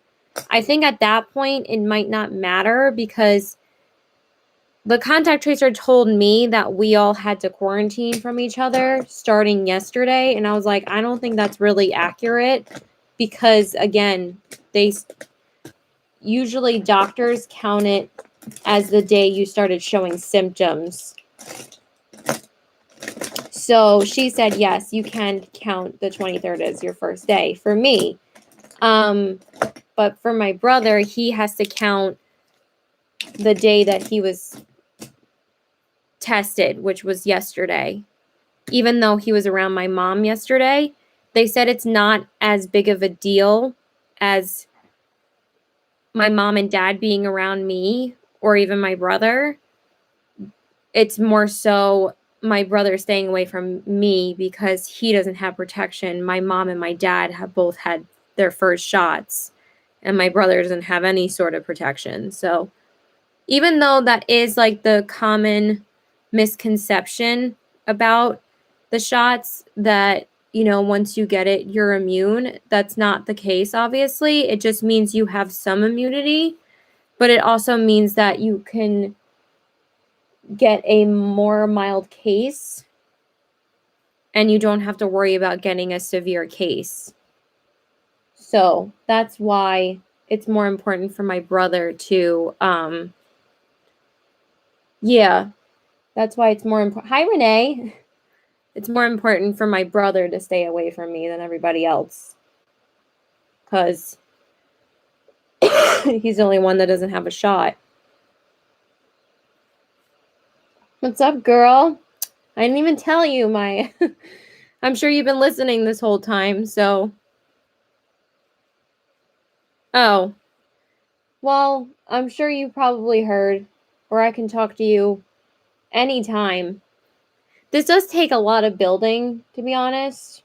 I think at that point it might not matter because the contact tracer told me that we all had to quarantine from each other starting yesterday. And I was like, I don't think that's really accurate because, again, they usually doctors count it as the day you started showing symptoms. So she said, yes, you can count the 23rd as your first day for me. But for my brother, he has to count the day that he was tested, which was yesterday. Even though he was around my mom yesterday, they said it's not as big of a deal as my mom and dad being around me or even my brother. It's more so my brother staying away from me because he doesn't have protection. My mom and my dad have both had their first shots, and my brother doesn't have any sort of protection. So even though that is like the common misconception about the shots that, once you get it, you're immune, that's not the case, obviously. It just means you have some immunity, but it also means that you can get a more mild case and you don't have to worry about getting a severe case. So that's why it's more important for my brother to, that's why it's more important. Hi, Renee. It's more important for my brother to stay away from me than everybody else. Because he's the only one that doesn't have a shot. What's up, girl? I didn't even tell you my... I'm sure you've been listening this whole time, so... Oh. Well, I'm sure you probably heard, or I can talk to you anytime. This does take a lot of building, to be honest,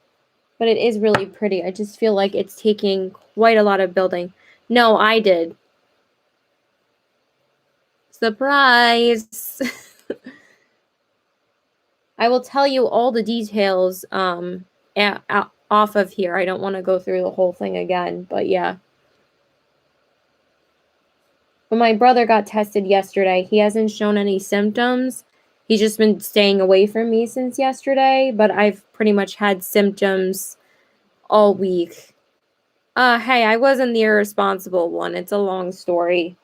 but it is really pretty. I just feel like it's taking quite a lot of building. No, I did. Surprise! I will tell you all the details off of here. I don't want to go through the whole thing again, but yeah. When my brother got tested yesterday, he hasn't shown any symptoms. He's just been staying away from me since yesterday, but I've pretty much had symptoms all week. Hey, I wasn't the irresponsible one. It's a long story.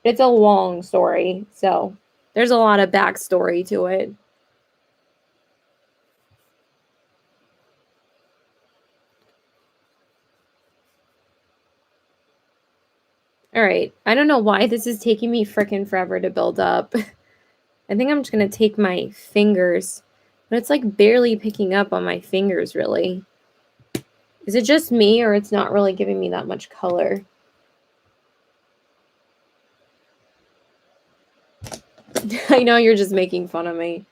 It's a long story, so there's a lot of backstory to it. All right. I don't know why this is taking me freaking forever to build up. I think I'm just going to take my fingers, but it's like barely picking up on my fingers, really. Is it just me, or it's not really giving me that much color? I know you're just making fun of me.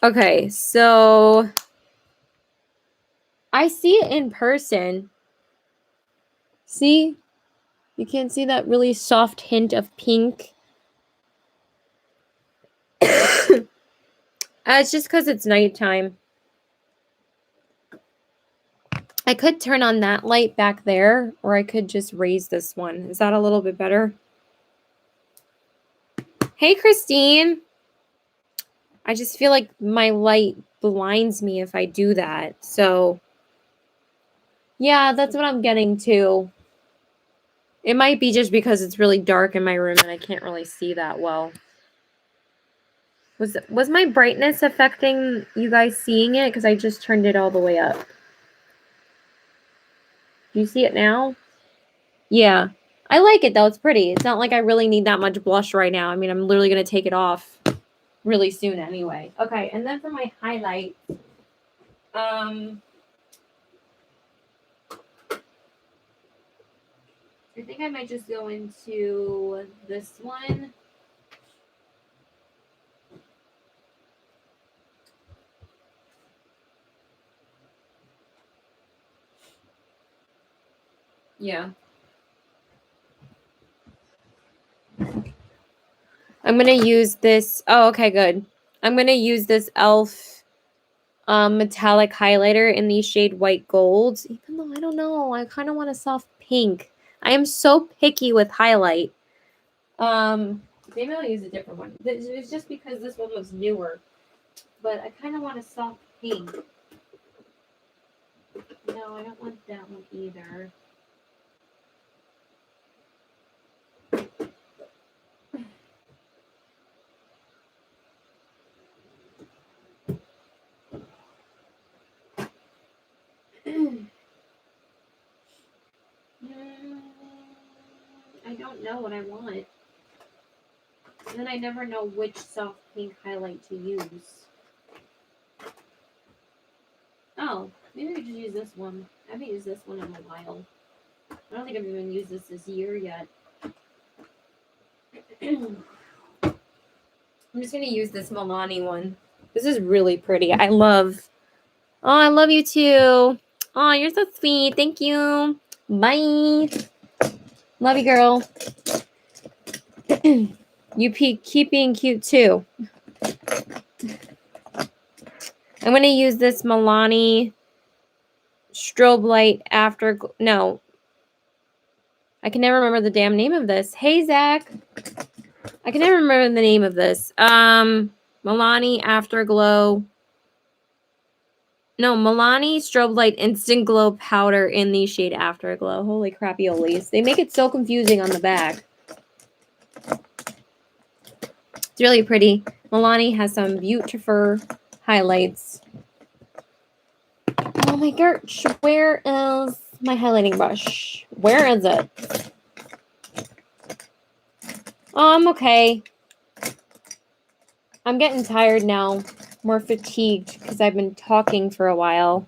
Okay, so I see it in person. See? You can't see that really soft hint of pink. It's just because it's nighttime. I could turn on that light back there, or I could just raise this one. Is that a little bit better? Hey, Christine. I just feel like my light blinds me if I do that. So, yeah, that's what I'm getting to. It might be just because it's really dark in my room and I can't really see that well. Was my brightness affecting you guys seeing it? Because I just turned it all the way up. Do you see it now? Yeah. I like it, though. It's pretty. It's not like I really need that much blush right now. I mean, I'm literally going to take it off really soon anyway. Okay, and then for my highlight, I think I might just go into this one. Yeah. I'm going to use this. Oh, okay, good. I'm going to use this e.l.f. Metallic highlighter in the shade White Gold. Even though I don't know, I kind of want a soft pink. I am so picky with highlight. Maybe I'll use a different one. It's just because this one was newer. But I kind of want a soft pink. No, I don't want that one either. I don't know what I want. And then I never know which soft pink highlight to use. Oh, maybe I could just use this one. I haven't used this one in a while. I don't think I've even used this year yet. I'm just going to use this Milani one. This is really pretty. I love... Oh, I love you too. Oh, you're so sweet. Thank you. Bye. Love you, girl. You keep being cute too. I'm going to use this Milani strobe light after... No. I can never remember the damn name of this. Hey, Zach. I can never remember the name of this. Milani Afterglow. No, Milani Strobe Light Instant Glow Powder in the shade Afterglow. Holy crappy-olies. They make it so confusing on the back. It's really pretty. Milani has some beautiful highlights. Oh my gosh. Where is my highlighting brush? Where is it? Oh, I'm okay. I'm getting tired now. More fatigued because I've been talking for a while.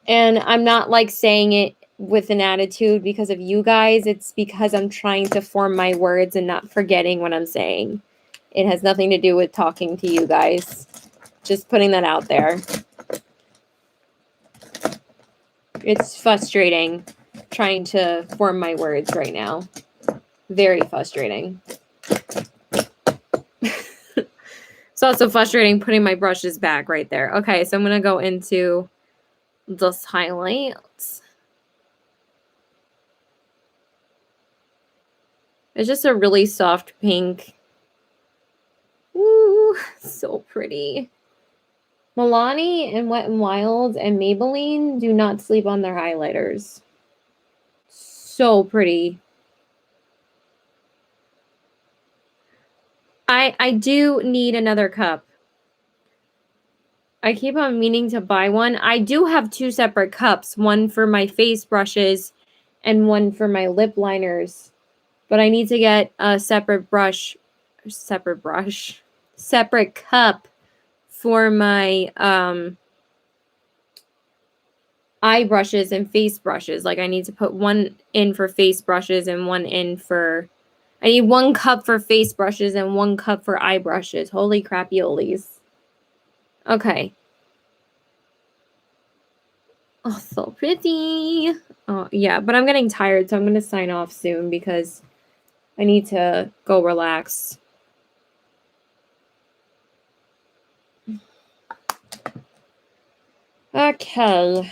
And I'm not like saying it with an attitude because of you guys. It's because I'm trying to form my words and not forgetting what I'm saying. It has nothing to do with talking to you guys. Just putting that out there. It's frustrating trying to form my words right now. Very frustrating. It's also frustrating putting my brushes back right there. Okay, so I'm going to go into this highlight. It's just a really soft pink. Ooh, so pretty. Milani and Wet n Wild and Maybelline do not sleep on their highlighters. So pretty. I do need another cup. I keep on meaning to buy one. I do have two separate cups, one for my face brushes and one for my lip liners. But I need to get a separate cup for my eye brushes and face brushes. Like I need to put one in for face brushes and one in for... I need 1 cup for face brushes and 1 cup for eye brushes. Holy crappy-olies. Okay. Oh, so pretty. Oh, yeah, but I'm getting tired, so I'm going to sign off soon because I need to go relax. Okay.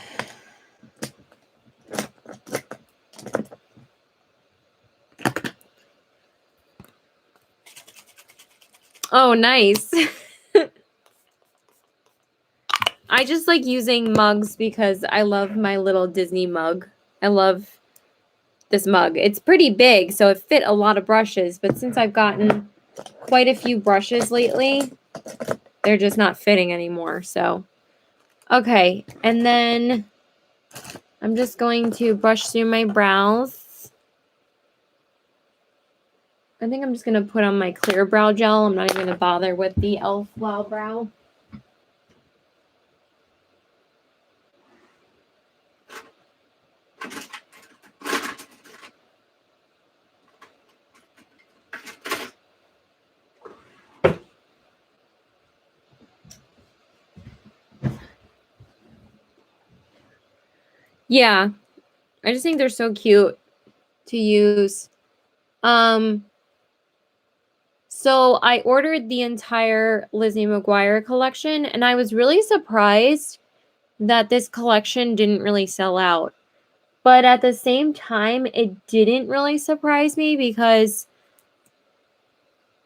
Oh, nice. I just like using mugs because I love my little Disney mug. I love this mug. It's pretty big, so it fit a lot of brushes, but since I've gotten quite a few brushes lately, they're just not fitting anymore, so. Okay, and then I'm just going to brush through my brows. I think I'm just going to put on my clear brow gel. I'm not even going to bother with the e.l.f. Wow Brow. Yeah, I just think they're so cute to use. Um, so I ordered the entire Lizzie McGuire collection, and I was really surprised that this collection didn't really sell out. But at the same time, it didn't really surprise me because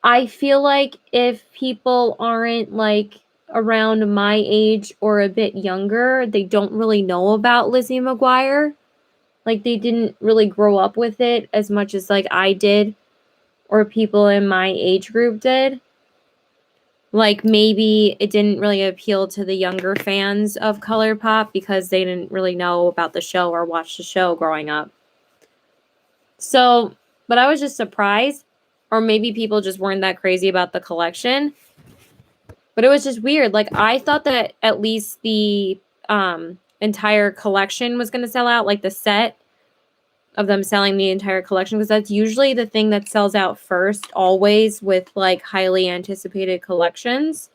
I feel like if people aren't like around my age or a bit younger, they don't really know about Lizzie McGuire. Like they didn't really grow up with it as much as like I did or people in my age group did. Like maybe it didn't really appeal to the younger fans of ColourPop because they didn't really know about the show or watch the show growing up. So, but I was just surprised, or maybe people just weren't that crazy about the collection. But it was just weird. Like I thought that at least the entire collection was going to sell out, like the set of them selling the entire collection, because that's usually the thing that sells out first, always with like highly anticipated collections.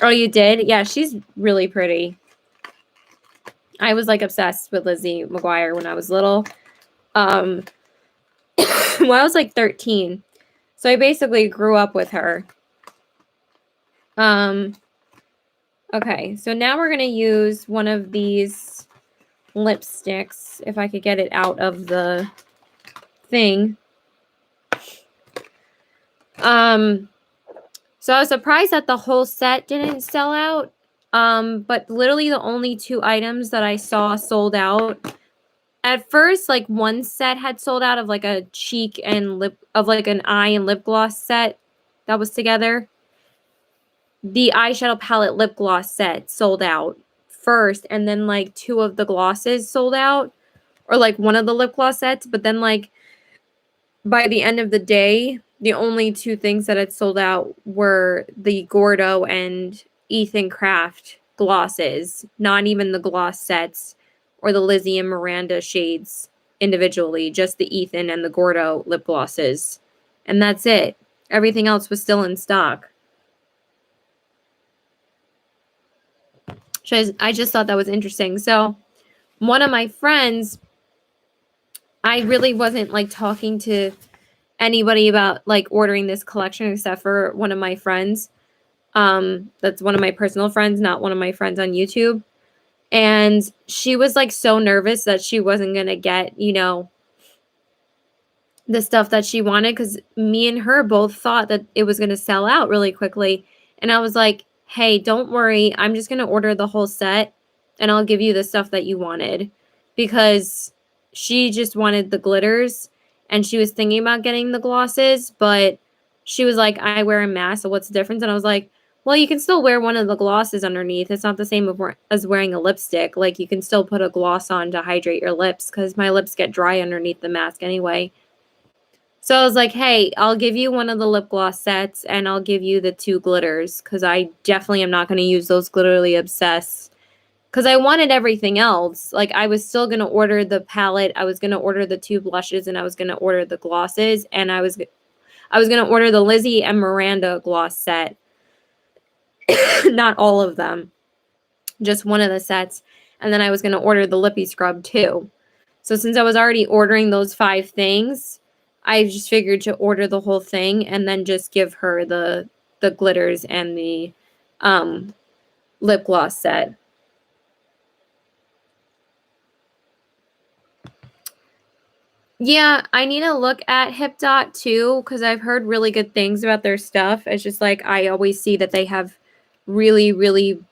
Oh, you did? Yeah, she's really pretty. I was like obsessed with Lizzie McGuire when I was little. When I was like 13. So I basically grew up with her. Okay, so now we're going to use one of these lipsticks, if I could get it out of the thing. So I was surprised that the whole set didn't sell out. But literally the only 2 items that I saw sold out. At first, like one set had sold out of like a cheek and lip of like an eye and lip gloss set that was together. The eyeshadow palette lip gloss set sold out first, and then like 2 of the glosses sold out, or like one of the lip gloss sets, but then like by the end of the day, the only 2 things that had sold out were the Gordo and Ethan Craft glosses, not even the gloss sets or the Lizzie and Miranda shades individually, just the Ethan and the Gordo lip glosses. And that's it. Everything else was still in stock. I just thought that was interesting. So, one of my friends, I really wasn't like talking to anybody about like ordering this collection except for one of my friends. That's one of my personal friends, not one of my friends on YouTube. And she was like so nervous that she wasn't going to get, you know, the stuff that she wanted because me and her both thought that it was going to sell out really quickly. And I was like, hey, don't worry. I'm just going to order the whole set and I'll give you the stuff that you wanted, because she just wanted the glitters and she was thinking about getting the glosses, but she was like, I wear a mask, so what's the difference? And I was like, well, you can still wear one of the glosses underneath. It's not the same as wearing a lipstick. Like, you can still put a gloss on to hydrate your lips because my lips get dry underneath the mask anyway. So I was like, hey, I'll give you one of the lip gloss sets and I'll give you the 2 glitters because I definitely am not going to use those Glitterly Obsessed because I wanted everything else. Like, I was still going to order the palette. I was going to order the 2 blushes and I was going to order the glosses, and I was going to order the Lizzie and Miranda gloss set. Not all of them, just one of the sets. And then I was going to order the lippy scrub too. So since I was already ordering those 5 things, I just figured to order the whole thing and then just give her the glitters and the lip gloss set. Yeah, I need to look at Hip Dot too because I've heard really good things about their stuff. It's just like I always see that they have really, really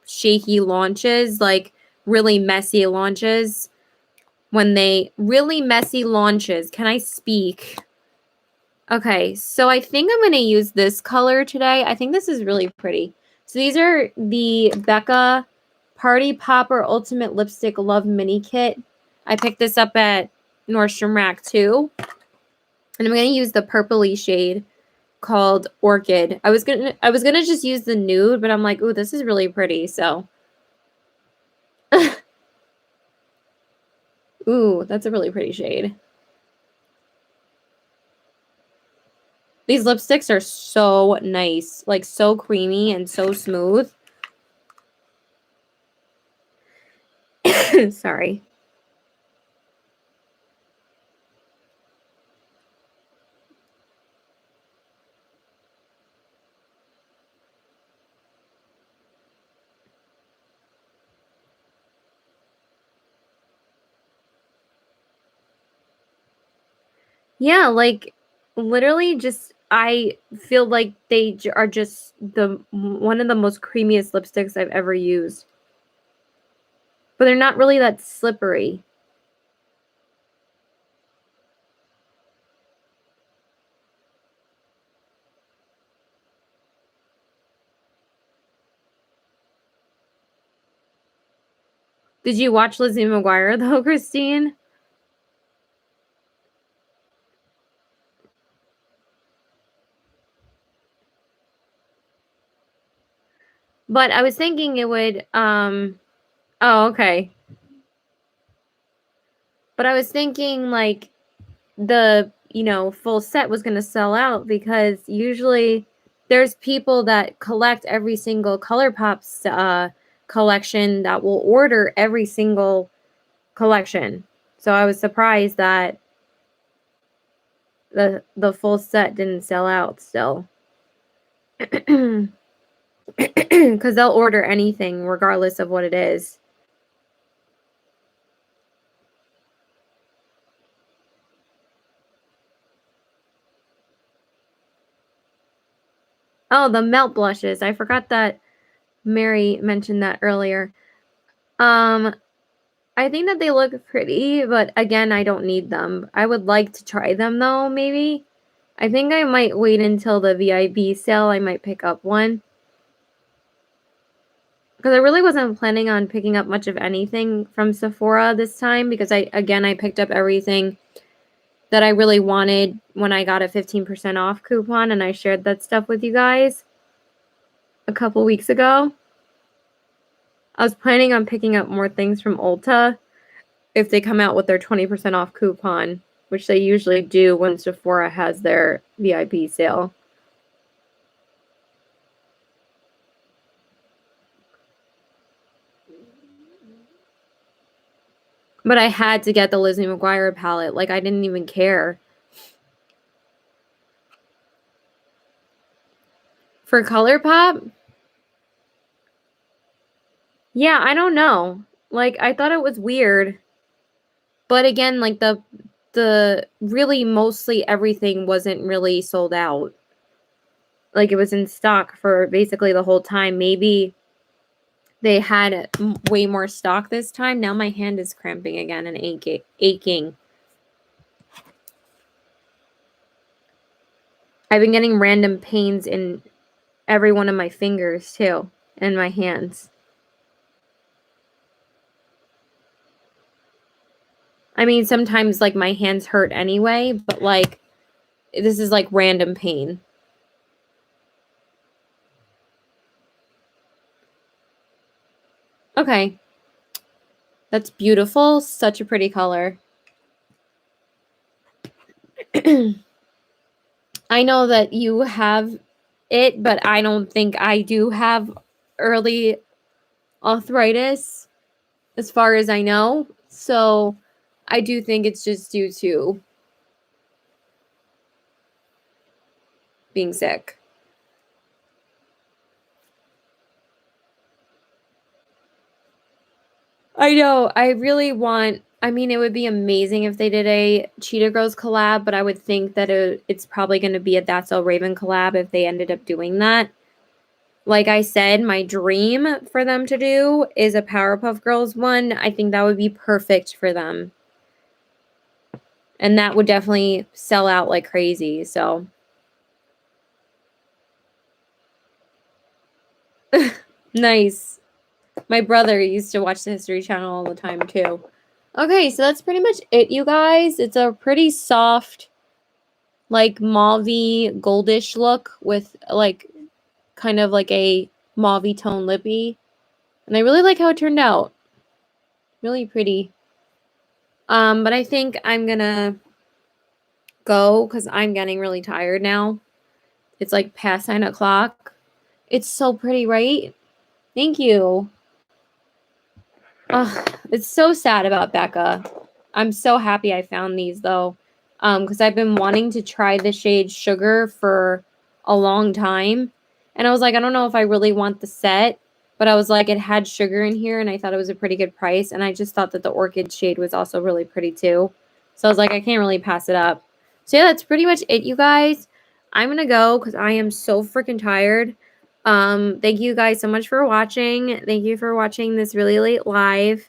shaky launches, like really messy launches. Really messy launches. Can I speak? Okay, so I think I'm going to use this color today. I think this is really pretty. So these are the Becca Party Popper Ultimate Lipstick Love Mini Kit. I picked this up at Nordstrom Rack too. And I'm going to use the purpley shade called Orchid. I was gonna just use the nude, but I'm like, ooh, this is really pretty, so. Ooh, that's a really pretty shade. These lipsticks are so nice, like so creamy and so smooth. Sorry. Yeah, like, literally just I feel like they are just one of the most creamiest lipsticks I've ever used, but they're not really that slippery. Did you watch Lizzie McGuire though, Christine? But I was thinking it would, oh, okay. But I was thinking, like, full set was gonna sell out because usually there's people that collect every single ColourPop's, collection that will order every single collection. So I was surprised that the full set didn't sell out still. Because 'Cause they'll order anything regardless of what it is. Oh, the melt blushes. I forgot that Mary mentioned that earlier. Um, I think that they look pretty, but again, I don't need them. I would like to try them though, maybe. I think I might wait until the VIB sale. I might pick up one. Because I really wasn't planning on picking up much of anything from Sephora this time because I picked up everything that I really wanted when I got a 15% off coupon and I shared that stuff with you guys a couple weeks ago. I was planning on picking up more things from Ulta if they come out with their 20% off coupon, which they usually do when Sephora has their VIP sale. But I had to get the Lizzie McGuire palette. Like, I didn't even care. For ColourPop? Yeah, I don't know. Like, I thought it was weird. But again, like, the really mostly everything wasn't really sold out. Like, it was in stock for basically the whole time. Maybe they had way more stock this time. Now my hand is cramping again and aching. I've been getting random pains in every one of my fingers too, and my hands. I mean, sometimes like my hands hurt anyway, but like this is like random pain. Okay. That's beautiful. Such a pretty color. I know that you have it, but I don't think I do have early arthritis as far as I know. So I do think it's just due to being sick. I know. I really want. I mean, it would be amazing if they did a Cheetah Girls collab, but I would think that it's probably going to be a That's So Raven collab if they ended up doing that. Like I said, my dream for them to do is a Powerpuff Girls one. I think that would be perfect for them. And that would definitely sell out like crazy. So, nice. My brother used to watch the History Channel all the time too. Okay, so that's pretty much it, you guys. It's a pretty soft, like mauve-y, goldish look with like kind of like a mauve tone lippy. And I really like how it turned out. Really pretty. But I think I'm gonna go because I'm getting really tired now. It's like past 9 o'clock. It's so pretty, right? Thank you. It's so sad about Becca. I'm so happy I found these though. Because I've been wanting to try the shade Sugar for a long time. And I was like, I don't know if I really want the set, but I was like, it had sugar in here and I thought it was a pretty good price. And I just thought that the orchid shade was also really pretty too. So I was like, I can't really pass it up. So yeah, that's pretty much it, you guys. I'm gonna go because I am so freaking tired. Thank you guys so much for watching. Thank you for watching this really late live.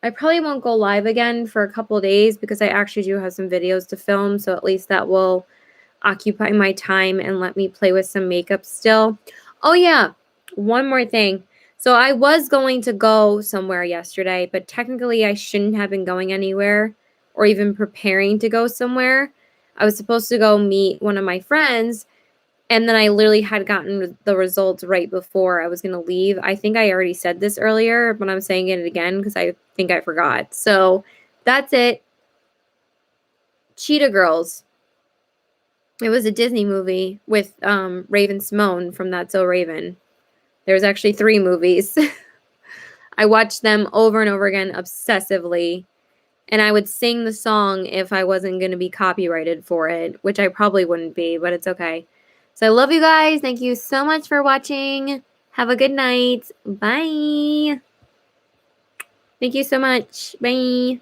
I probably won't go live again for a couple days because I actually do have some videos to film, so at least that will occupy my time and let me play with some makeup still. Oh yeah, one more thing. So I was going to go somewhere yesterday, but technically I shouldn't have been going anywhere or even preparing to go somewhere. I was supposed to go meet one of my friends, and then I literally had gotten the results right before I was going to leave. I think I already said this earlier, but I'm saying it again because I think I forgot. So that's it. Cheetah Girls. It was a Disney movie with Raven-Symoné from That's So Raven. There's actually 3 movies. I watched them over and over again obsessively. And I would sing the song if I wasn't going to be copyrighted for it, which I probably wouldn't be, but it's okay. So I love you guys. Thank you so much for watching. Have a good night. Bye. Thank you so much. Bye.